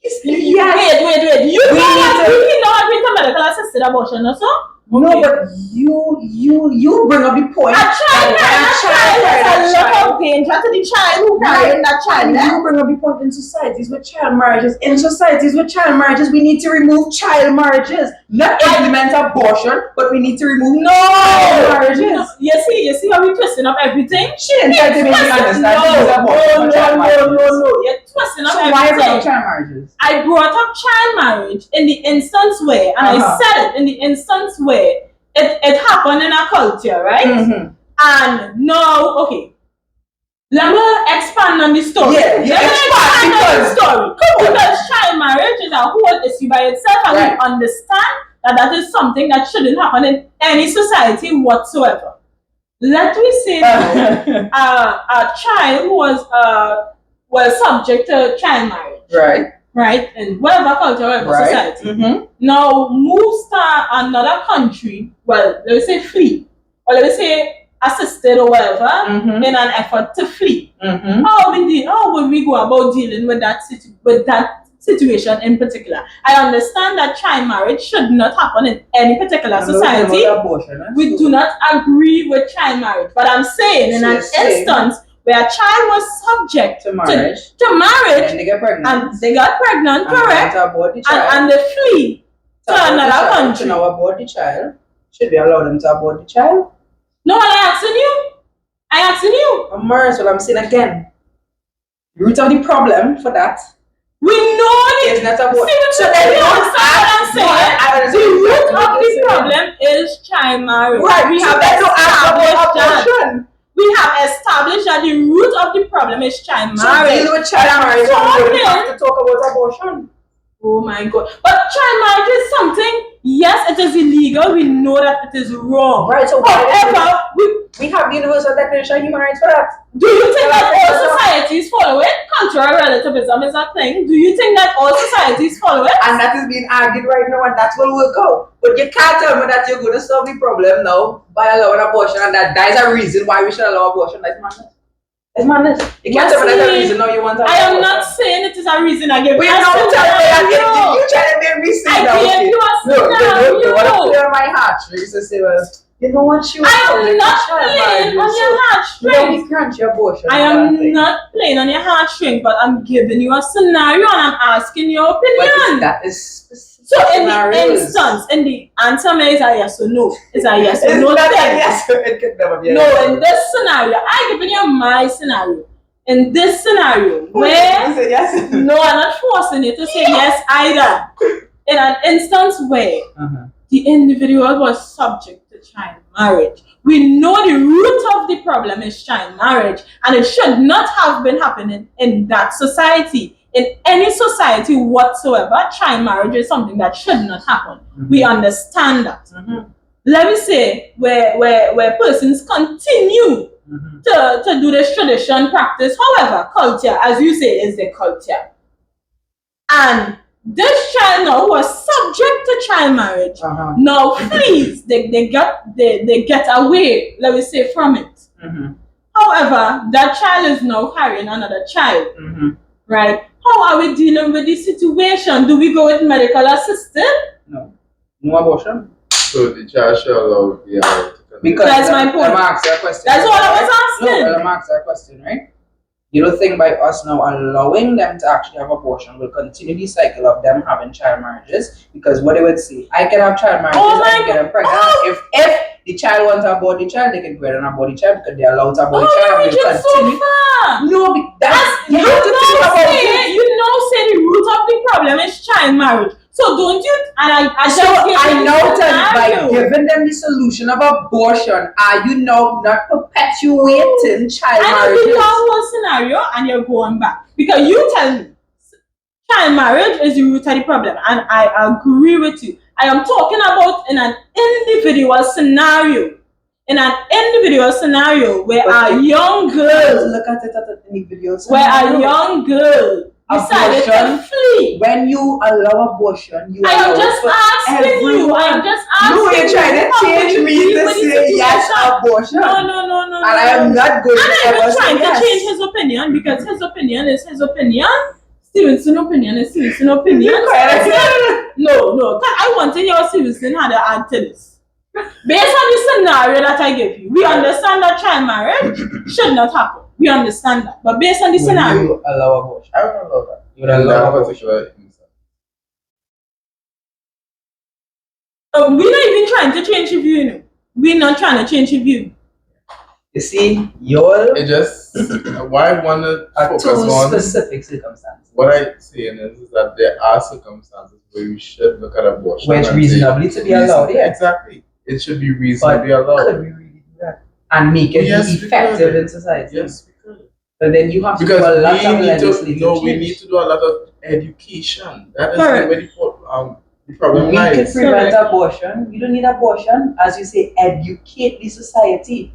Yes. Wait. You We need to- don't agree to medical assisted abortion, also? No, but you bring up the point. A child that is a lot of danger to the child who carrying that child. You bring up the point in societies with child marriages. In societies with child marriages, we need to remove child marriages. Not implement abortion, but we need to remove child marriages. No. You see how we twisting up everything? She didn't try to make you understand No. You're twisting up So everything. why bring up child marriages? I brought up child marriage in the instance where, and I said it in the instance where it happened in a culture, right? And no, okay. Let me expand on the story. Yeah, expand on the story. Because child marriage is a whole issue by itself, and we understand that is something that shouldn't happen in any society whatsoever. Let me say now, a child who was subject to child marriage. Right? In whatever culture, whatever society. Now moves to another country, well, let me say flee. Or let me say assisted or whatever in an effort to flee. How would we go about dealing with that situation in particular? I understand that child marriage should not happen in any particular society. We do not agree with child marriage, but I'm saying in an instance where a child was subject to marriage and they get pregnant, correct, and they flee to another country. Now abort the child. Should we allow them to abort the child? No, I asking you. What I'm saying again. The root of the problem for that. We know it. It's not about. So then you understand what I'm saying? The root of the problem is child marriage. Right. We have established that. We have established that the root of the problem is child So marriage. deal with child marriage. We have to talk about abortion. Oh my God. But child marriage is something, yes, it is illegal. We know that it is wrong. Right. So however, we have the Universal Declaration of Human Rights for that. Do you think that all societies follow it? Cultural relativism is a thing. Do you think that all societies follow it? And that is being argued right now, and that's what will go. But you can't tell me that you're going to solve the problem now by allowing abortion, and that is a reason why we should allow abortion. That's madness. It's madness. You can't tell me that's a reason now you want to allow I am abortion. not saying it is a reason I give. But you're not telling me that you trying to make me say that. I gave you a scenario. You want to play on my heartstrings to say, well, you know what, I am not playing on your heartstrings. We grant you abortion. I am not playing on your heartstrings, but I'm giving you a scenario and I'm asking your opinion. But that is specific. So in the instance, in the answer is a yes or no. It's a yes or no. Yes, it could never be. No, in this scenario, I'm giving you my scenario. In this scenario, where yes. No, I'm not forcing you to say yes either. In an instance where the individual was subject to child marriage, we know the root of the problem is child marriage, and it should not have been happening in that society. In any society whatsoever, child marriage is something that should not happen. We understand that. Let me say where persons continue to do this tradition practice, however, culture, as you say, is the culture. And this child now who was subject to child marriage now flees. They get away, let me say, from it. However, that child is now carrying another child. Right? How are we dealing with this situation? Do we go with medical assistance? No. No abortion. So the child shall allow the adult to continue. Because that's my point. Let me ask you a question. That's all I was asking. No, let me ask you a question, right? You don't think by us now allowing them to actually have abortion will continue the cycle of them having child marriages? Because what they would say, I can have child marriages and get them pregnant. If the child wants to abort the child, they can go ahead and abort the child because they're allowed to abort the child. And just continue. So far. No, that's you have to think about it. You know, say the root of the problem is child marriage. So don't you? And I know that by giving them the solution of abortion, are you now not perpetuating child marriage? I know the whole scenario, and you're going back because you tell me child marriage is the root of the problem, and I agree with you. I am talking about in an individual scenario. In an individual scenario where a young girl, look at it at an individual scenario, where a young girl decided to flee. When you allow abortion, you I am just asking you. I am just asking you. You're trying to change me to say yes abortion. No. And I am not going to ever say yes. I'm trying to change his opinion because his opinion is his opinion. Stevenson's opinion is Stevenson's opinion. No. Because I want to hear Stevenson had to add to this. Based on the scenario that I gave you, we understand that child marriage should not happen. We understand that. But based on the Would scenario, you allow abortion? I would allow that. You would In allow that abortion. particular instance. we're not even trying to change your view, you know. We're not trying to change your view. You see, y'all It just why I want to are focus two on specific circumstances. what I'm saying is that there are circumstances where we should look at abortion. Where it's and reasonably to be allowed, yeah. Exactly. It should be But reasonably could allowed. we really do that? And make it Yes, we be effective could. in society? Yes, we could. But then you have to do a Because lot we of need to legislative we change. need to do a lot of education. That is Correct. where the problem We could lies. prevent abortion. You don't need abortion. As you say, educate the society.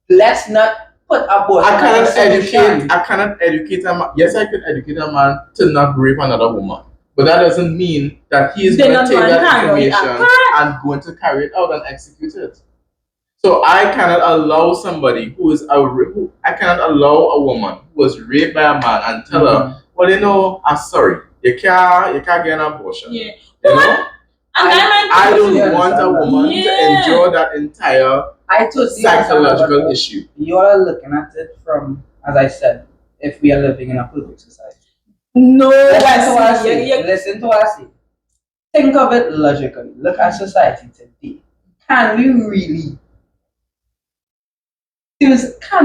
Let's not put abortion as a solution. I cannot educate a man. Yes, I could educate a man to not rape another woman. But that doesn't mean that he is They're going not to take going to that carry it information out. and going to carry it out and execute it. So I cannot allow somebody I cannot allow a woman who was raped by a man and tell her, well, you know, I'm sorry, you can't get an abortion. Yeah. You know? And I don't want a woman Yeah. to endure that entire I totally psychological understand, issue. but you're looking at it from, as I said, if we are living in a perfect society. No, Listen to what I Wesley, say. Listen to what I say. Think of it logically. Look at society today. Can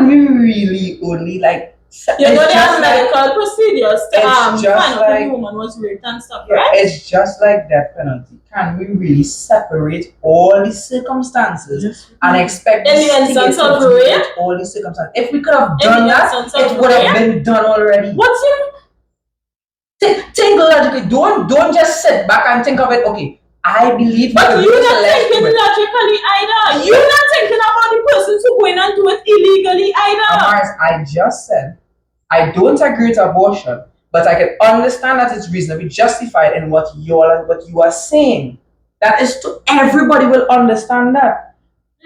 we really only like? you know, it's they have just like- medical procedures to it's find just out if like- the woman was raped and stuff, Yeah, right? it's just like death penalty. Can we really separate all the circumstances and expect In the state instance to of deal with rape? all the circumstances? If we could have In done the that, instance of it would have rape? been done already. What's in Think logically. Don't just sit back and think of it. Okay, I believe. But we you're could do not this, let's thinking do it. logically either. You're not thinking about the persons who going and do it illegally either. Amars, I just said I don't agree with abortion, but I can understand that it's reasonably justified in what you are saying. That is to everybody will understand that.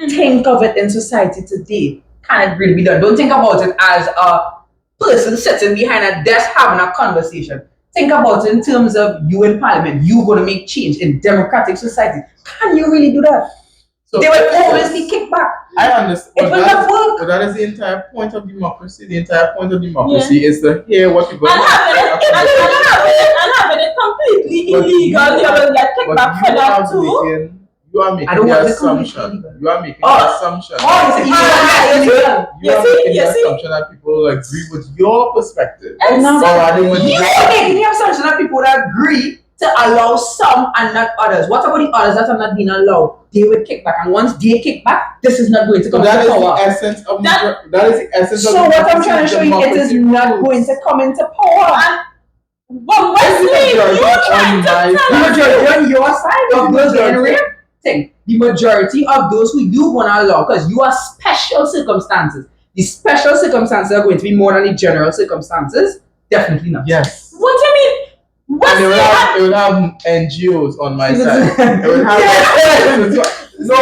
Think of it in society today. Can it really be done? Don't think about it as a person sitting behind a desk having a conversation. Think about it in terms of you in parliament. You going to make change in democratic society. Can you really do that? So They will always be kicked back. I understand. It will not work. But that is the entire point of democracy. The entire point of democracy is to hear what people And having it completely But illegal, you will get kicked back for that too. You are making I don't the want to come with assumption. illegal. You are making Oh. the assumption. Oh, it's illegal. You are You see, making you the see. assumption that people agree with your perspective. Exactly. Or are they with You're yours? making the assumption that people would agree to allow some and not others. What about the others that are not being allowed? They will kick back, and once they kick back, this is not going to So come that into is the power. essence of That- that is the essence So of what I'm democracy. trying to show you, it is Democracy not rules. going to come into power. But Wesley, majority you're trying on to my tell The us. majority on your side of those majority. getting raped, the majority of those who you want to allow, because you are special circumstances. The special circumstances are going to be more than the general circumstances. Definitely not. Yes. What do you mean? And Wesley, it will have NGOs on my side. It will have no.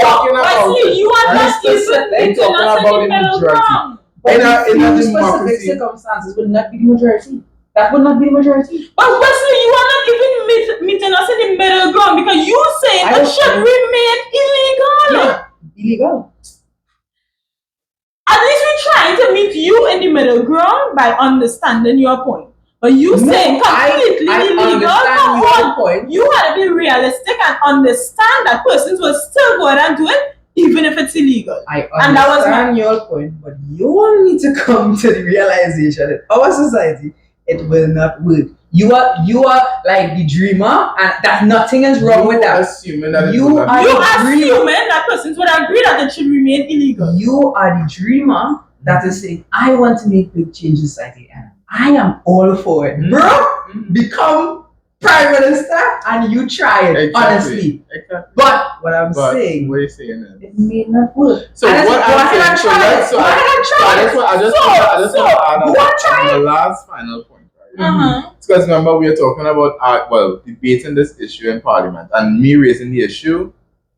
Talking about Wesley, you are Right? not even We're meeting talking us about in the the middle majority. ground. But In a few specific democracy. circumstances will not be the majority. That would not be the majority. But Wesley, you are not even meeting us in the middle ground because you say I it should remain illegal. Illegal. At least we're trying to meet you in the middle ground by understanding your point. But you say completely I illegal. understand Come your on. point. You gotta be realistic and understand that persons will still go ahead and do it even if it's illegal. I And that was understand your point, but you all need to come to the realization that our society, it will not work. You are like the dreamer, and that nothing is wrong with that. Assuming that You it will not are- You I agree. assuming that persons would agree that it should remain illegal. You are the dreamer that is saying, I want to make big changes in society, and I am all for it. Bro, become prime minister and you try it, honestly. Exactly. But what I'm But saying, what you're saying is. it may not work. So And what go I'm ahead saying, and so try let's it. so Go ahead and try that's it. what I just So- want to add go and try on the last final point, right? Uh-huh. Because remember we are talking about debating this issue in Parliament and me raising the issue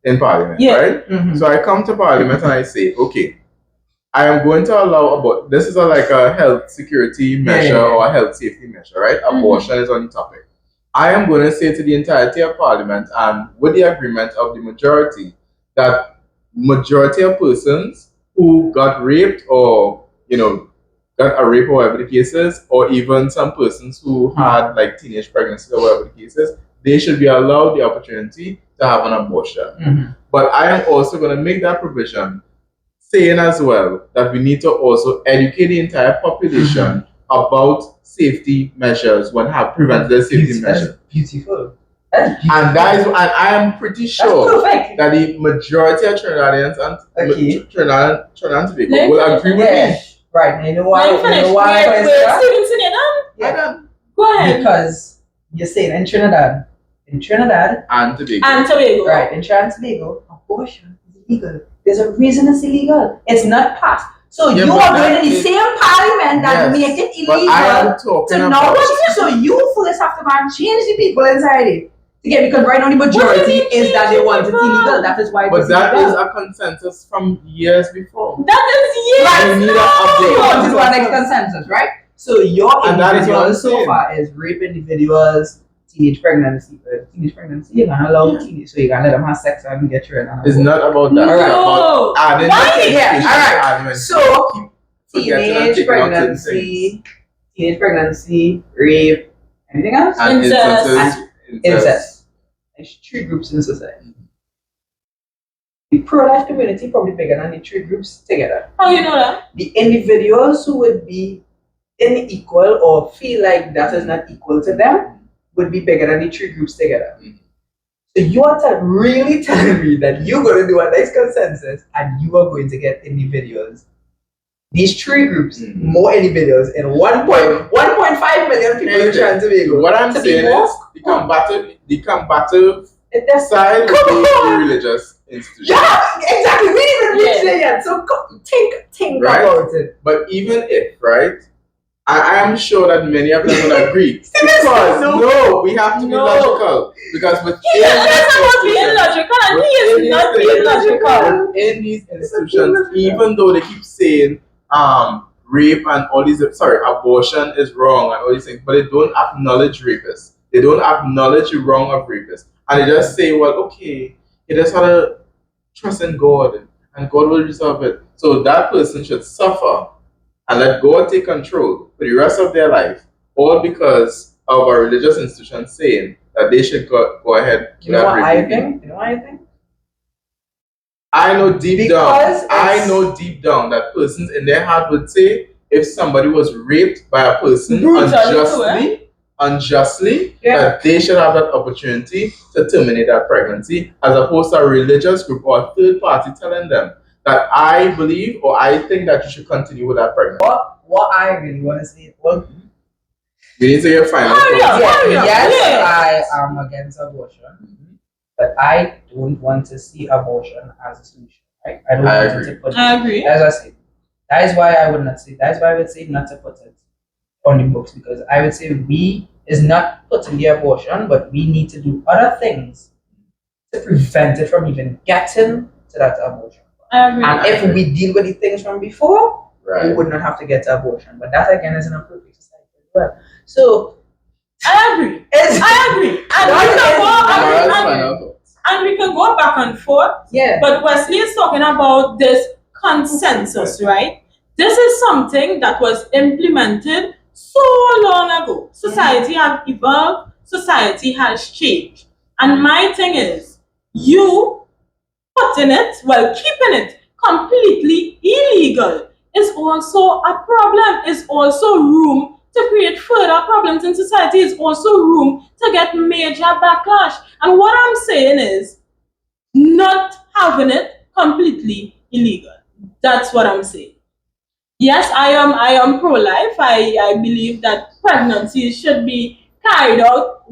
in Parliament, Yeah. right? Mhm. So I come to Parliament and I say, okay, I am going to allow this is like a health security measure Yeah. or a health safety measure, right? Abortion is on the topic. I am going to say to the entirety of Parliament and with the agreement of the majority that majority of persons who got raped or got a rape or whatever the case is, or even some persons who had like teenage pregnancies or whatever the case is, they should be allowed the opportunity to have an abortion. But I am also going to make that provision, saying as well that we need to also educate the entire population about safety measures when have preventative safety measures. That's beautiful. And I am pretty sure that the majority of Trinidadians and Trinidad and Tobago will agree with me. Right, and you know why? Stevenson, you're done? Go ahead. Because you're saying in Trinidad and Tobago. Right, in Trinidad and Tobago, abortion is illegal. There's a reason it's illegal. It's not passed. So you are going to the same parliament that make it illegal. So you first have to go and change the people inside it. Again, because right now the majority is that they want it illegal. That is why. But that is a consensus from years before. That is years. We need an update. This is one next consensus, right? So your individual so far is rape individuals, teenage pregnancy. You're gonna allow teenage, so you're gonna let them have sex and get children. It's not about that. No. It's about Alright. So teenage pregnancy, rape, anything else? And Incest. There's 3 groups in society. The pro-life community probably bigger than the 3 groups together. How you know that? The individuals who would be unequal or feel like that is not equal to them would be bigger than the 3 groups together. So you are really telling me that you're going to do a nice consensus and you are going to get individuals. These 3 groups, more individuals, and 1.5 million people in Trinidad and Tobago. What I'm saying is the combative side of the religious institution. Yeah, exactly. We didn't even reach there yet. So think about it. But even if, right, I am sure that many of them will agree. Because no, we have to be logical. Because within these institutions, even though they keep saying rape and all these, abortion is wrong and all these things, but they don't acknowledge rapists. They don't acknowledge the wrong of rapists. And they just say, well, okay, you just have to trust in God and God will resolve it. So that person should suffer and let God take control for the rest of their life, all because of a religious institution saying that they should go ahead. You know what I think? I know deep down that persons in their heart would say, if somebody was raped by a person unjustly, that they should have that opportunity to terminate that pregnancy, as opposed to a religious group or a third party telling them that I believe or I think that you should continue with that pregnancy. What I really want to say, we need to get final. Yes, I am against abortion, but I don't want to see abortion as a solution. Right? I don't want to put it. I agree. As I say, that is why I would not say. That is why I would say not to put it on the books, because I would say we is not putting the abortion, but we need to do other things to prevent it from even getting to that abortion. I agree. And if we deal with the things from before, we would not have to get to abortion. But that again is an appropriate society as well. So I agree. And we can go back and forth. Yeah. But Wesley is talking about this consensus, right? This is something that was implemented so long ago. Society has evolved, society has changed. And my thing is, you putting it, keeping it completely illegal is also a problem, is also room to create further problems in society, is also room to get major backlash. And what I'm saying is, not having it completely illegal. That's what I'm saying. Yes, I am pro-life. I believe that pregnancies should be carried out.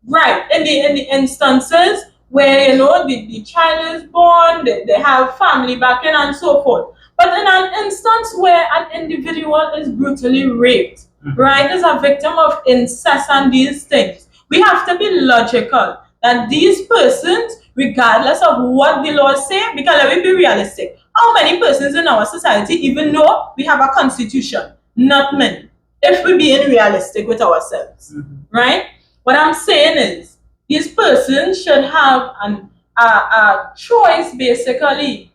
Right. In the instances where the child is born, they have family backing and so forth. But in an instance where an individual is brutally raped, right, is a victim of incest and these things, we have to be logical that these persons, regardless of what the laws say, because let me be realistic, how many persons in our society even know we have a constitution? Not many, if we're being realistic with ourselves, right? What I'm saying is, these persons should have a choice, basically,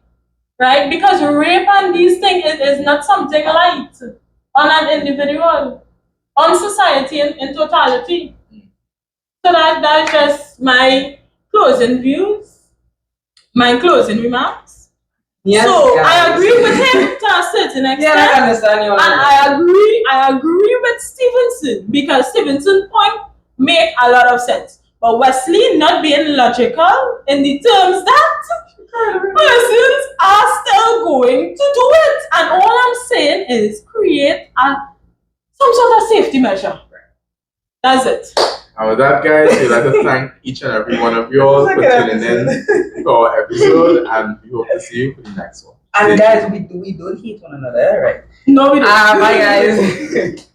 right? Because rape and these things is not something light on an individual, on society in totality. So that's just my closing views, my closing remarks. Yes, so guys. I agree with him to a certain extent. Yeah, I understand you. And I agree with Stevenson because Stevenson's point make a lot of sense. But Wesley not being logical in the terms that persons are still going to do it. And all I'm saying is create some sort of safety measure. That's it. And with that, guys, we'd like to thank each and every one of you all for tuning in to our episode, and we hope to see you for the next one. And guys, we don't hate one another, right? No, we don't. Bye, guys.